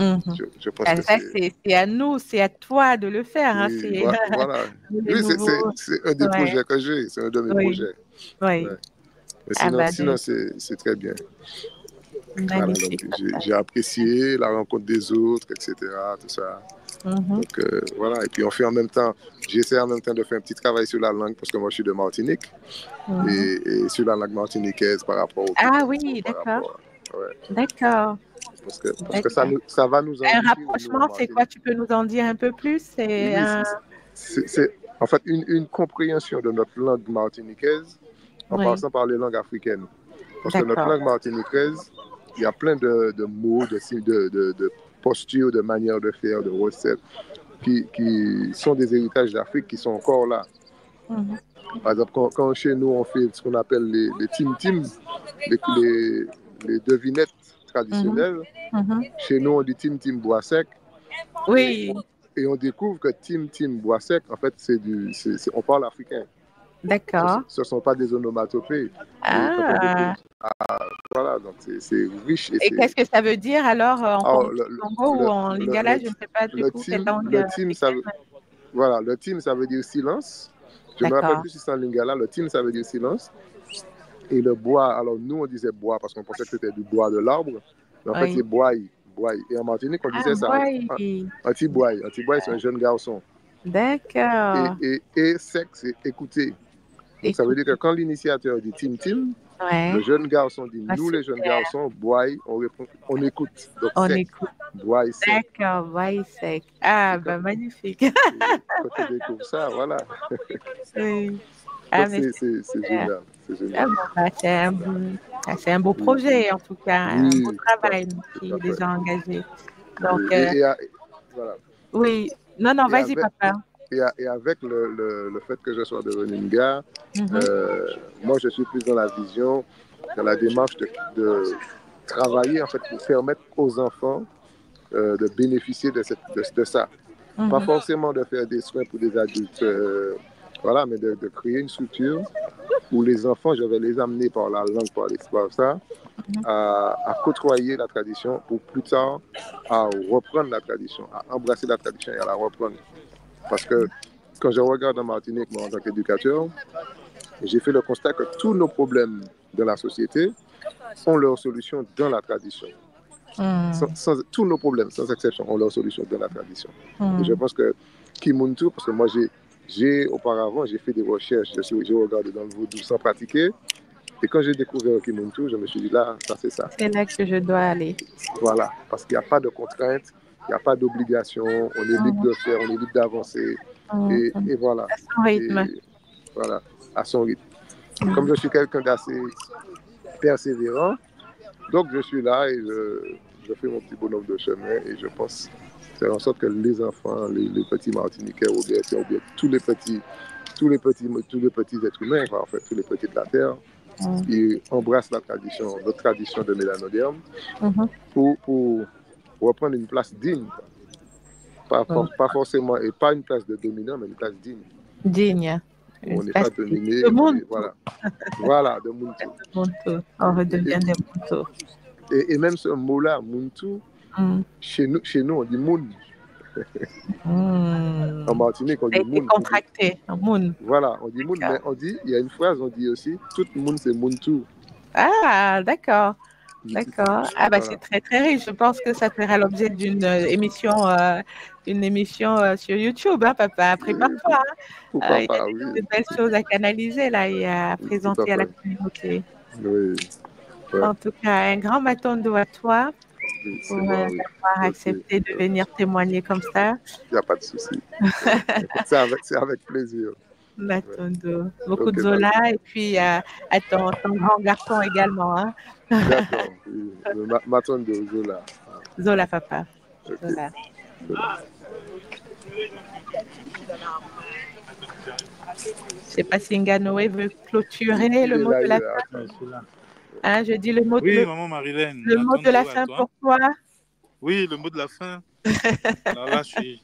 Je pense que c'est à nous, c'est à toi de le faire. Hein, oui, voilà. Oui, c'est un des projets que j'ai, c'est un de mes projets. Oui. Mais sinon c'est très bien. Voilà, j'ai apprécié la rencontre des autres, etc. Tout ça. Donc voilà, et puis on fait en même temps, j'essaie en même temps de faire un petit travail sur la langue parce que moi je suis de Martinique et sur la langue martiniquaise par rapport au... Ah oui, d'accord. D'accord. Parce que ça va nous... Un rapprochement, c'est quoi? Tu peux nous en dire un peu plus? C'est en fait une compréhension de notre langue martiniquaise en passant par les langues africaines. Parce que notre langue martiniquaise, il y a plein de mots, de postures, de manières de faire, de recettes qui sont des héritages d'Afrique qui sont encore là. Par exemple, quand chez nous on fait ce qu'on appelle les tim-tim, les devinettes traditionnelles, chez nous on dit tim-tim bois sec. Oui. Et on découvre que tim-tim bois sec, en fait, on parle africain. D'accord. Ce ne sont pas des onomatopées. Voilà, donc c'est riche. Et qu'est-ce que ça veut dire alors en Congo ou en Lingala? Je ne sais pas du tout cette langue. Le tim, ça veut dire silence. Je ne me rappelle plus si c'est en Lingala. Le tim, ça veut dire silence. Et le bois, alors nous, on disait bois parce qu'on pensait que c'était du bois de l'arbre. Mais en fait, c'est boaï. Et en Martinique, on disait ça. Anti-boaï. Anti-boaï, c'est un jeune garçon. D'accord. Et sec, c'est écouter. Donc, ça veut dire que quand l'initiateur dit tim-tim, le jeune garçon dit nous, les jeunes garçons, boaï, on répond, on écoute. Donc, on sec. Écoute. Boaï sec. D'accord, boaï sec. Ah, ben magnifique. Quand tu découvres ça, voilà. Oui. C'est génial. C'est un beau projet, en tout cas, un beau travail qui est déjà engagé. Donc, voilà. Oui, non, vas-y, papa. Et avec le fait que je sois devenu une gare, moi, je suis plus dans la vision, dans la démarche de travailler, en fait, pour permettre aux enfants de bénéficier de ça. Pas forcément de faire des soins pour des adultes, voilà, mais de créer une structure où les enfants, je vais les amener par la langue, par l'espace, ça, à côtoyer la tradition pour plus tard à reprendre la tradition, à embrasser la tradition et à la reprendre. Parce que quand je regarde en Martinique, moi, en tant qu'éducateur, j'ai fait le constat que tous nos problèmes de la société ont leur solution dans la tradition. Tous nos problèmes, sans exception, ont leur solution dans la tradition. Et je pense que Kimuntu, parce que moi, auparavant, j'ai fait des recherches, j'ai regardé dans le vaudou sans pratiquer. Et quand j'ai découvert Kimuntu, je me suis dit, là, ça c'est ça. C'est là que je dois aller. Voilà, parce qu'il n'y a pas de contraintes, il n'y a pas d'obligation, on est libre de faire, on est libre d'avancer. Et voilà. À son rythme. Voilà, à son rythme. Comme je suis quelqu'un d'assez persévérant, donc je suis là et je fais mon petit bonhomme de chemin et je pense faire en sorte que les enfants, les petits Martiniquais ou bien tous les petits êtres humains, en fait, tous les petits de la terre, ils embrassent notre tradition de mélanoderme pour reprendre une place digne. Pas forcément, et pas une place de dominant, mais une place digne. Digne. On n'est pas dominé. Voilà. Voilà, de Muntu. On redevient des Muntu. Et même ce mot-là, Muntu, chez nous, on dit Moun. En Martinique, on dit Moun. Contracté, Moun. Voilà, on dit Moun, mais il y a une phrase, on dit aussi, tout le monde, c'est Muntu. Ah, d'accord. D'accord. Ah, bah, c'est très, très riche. Je pense que ça fera l'objet d'une émission, sur YouTube, hein, papa. Prépare-toi. Il y a de belles choses à canaliser là et à présenter à la communauté. Oui. Ouais. En tout cas, un grand matondo à toi pour avoir accepté de venir témoigner comme ça. Il n'y a pas de souci. C'est avec plaisir. Matondo. Beaucoup de Zola et puis à ton grand garçon également. Hein. D'accord. Oui. Matondo, Zola. Zola, papa. Okay. Zola. Je ne sais pas si Nganoé veut clôturer le mot de la fin. Hein, je dis le mot maman Marilène. Le mot de la fin pour toi. Oui, le mot de la fin. Alors là, j'ai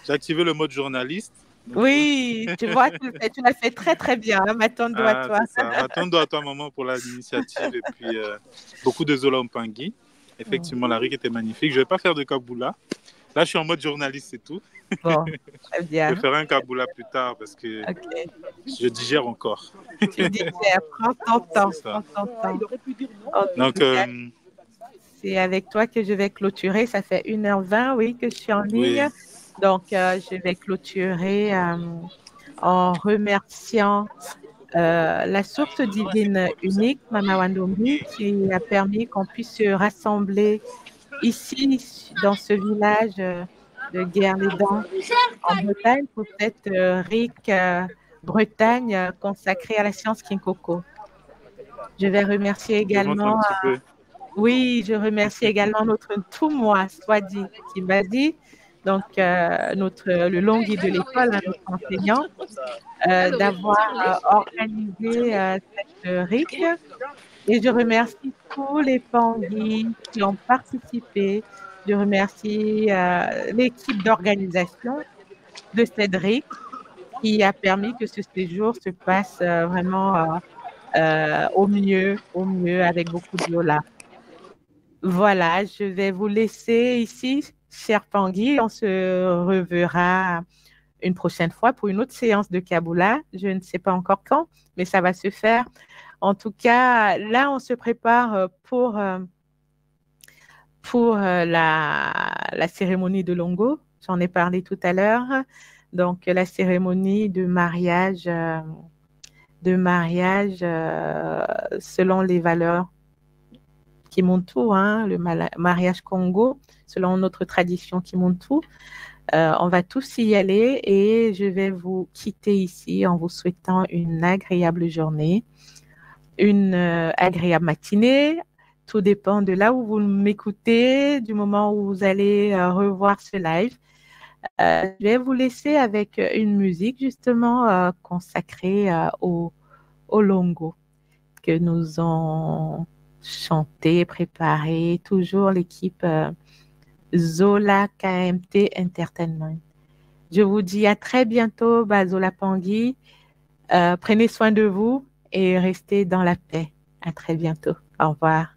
activé le mode journaliste. Oui, tu vois, tu l'as fait très très bien. Hein, Matondo à toi. Matondo à toi, maman, pour l'initiative. Et puis, beaucoup de Zola Mpangui. Effectivement, la RIC était magnifique. Je ne vais pas faire de Kaboula. Là, je suis en mode journaliste, c'est tout. Bon, très bien. Je ferai un Kaboula plus tard parce que je digère encore. Tu digères, prends ton temps. Donc, c'est avec toi que je vais clôturer. Ça fait 1h20, oui, que je suis en ligne. Oui. Donc, je vais clôturer en remerciant la source divine unique, Mama Wandombi, qui a permis qu'on puisse se rassembler ici, dans ce village de Guerre-les-Dents, en Bretagne, pour cette RIC Bretagne consacrée à la science Kinkoko. Je vais remercier également... Oui, je remercie également notre Toumoua Swadi Kibadi, donc le long guide de l'école, notre enseignant, d'avoir organisé cette RIC. Et je remercie tous les Pangui qui ont participé. Je remercie l'équipe d'organisation de cette RIC qui a permis que ce séjour se passe vraiment au mieux avec beaucoup de Lola. Voilà, je vais vous laisser ici, chers Pangui. On se reverra une prochaine fois pour une autre séance de Kaboula. Je ne sais pas encore quand, mais ça va se faire. En tout cas, là, on se prépare pour la cérémonie de Longo. J'en ai parlé tout à l'heure. Donc, la cérémonie de mariage selon les valeurs Kimuntu, hein, le mariage Congo, selon notre tradition Kimuntu. On va tous y aller et je vais vous quitter ici en vous souhaitant une agréable journée, une agréable matinée. Tout dépend de là où vous m'écoutez, du moment où vous allez revoir ce live. Je vais vous laisser avec une musique justement consacrée au Longo que nous ont chanté, préparé, toujours l'équipe Zola KMT Entertainment. Je vous dis à très bientôt, Zola Pangui. Prenez soin de vous et restez dans la paix. À très bientôt. Au revoir.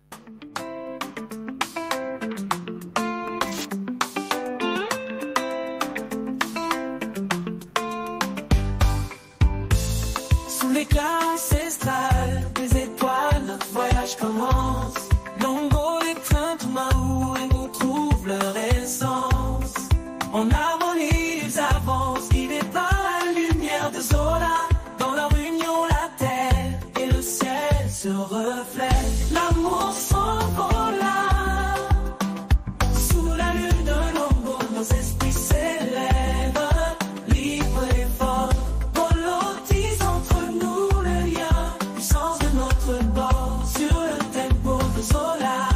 Sous l'éclat ancestral des étoiles, notre voyage commence. Longo, les trains, Toumaou, et nous trouvent leur essence. En harmonie, ils avancent, guidés par la lumière de Zola. Dans leur union, la terre et le ciel se reflètent. L'amour s'envola. Sous la lune de Longo, nos esprits s'élèvent, libres et forts. Volontis entre nous le lien, puissance de notre bord. Sur le tempo de Zola,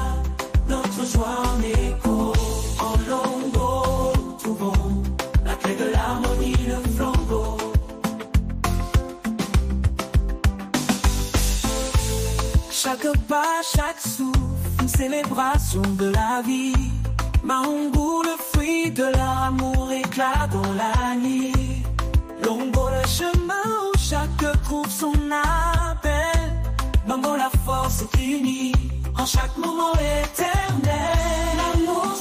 notre joie en écho. En Longo, nous trouvons la clé de l'harmonie, le flambeau. Chaque pas, chaque souffle, une célébration de la vie. Mahungu, le fruit de leur amour, éclat dans la nuit. Longo, le chemin où chaque trouve son appel. Longo, la force est unie, en chaque moment éternel. L'amour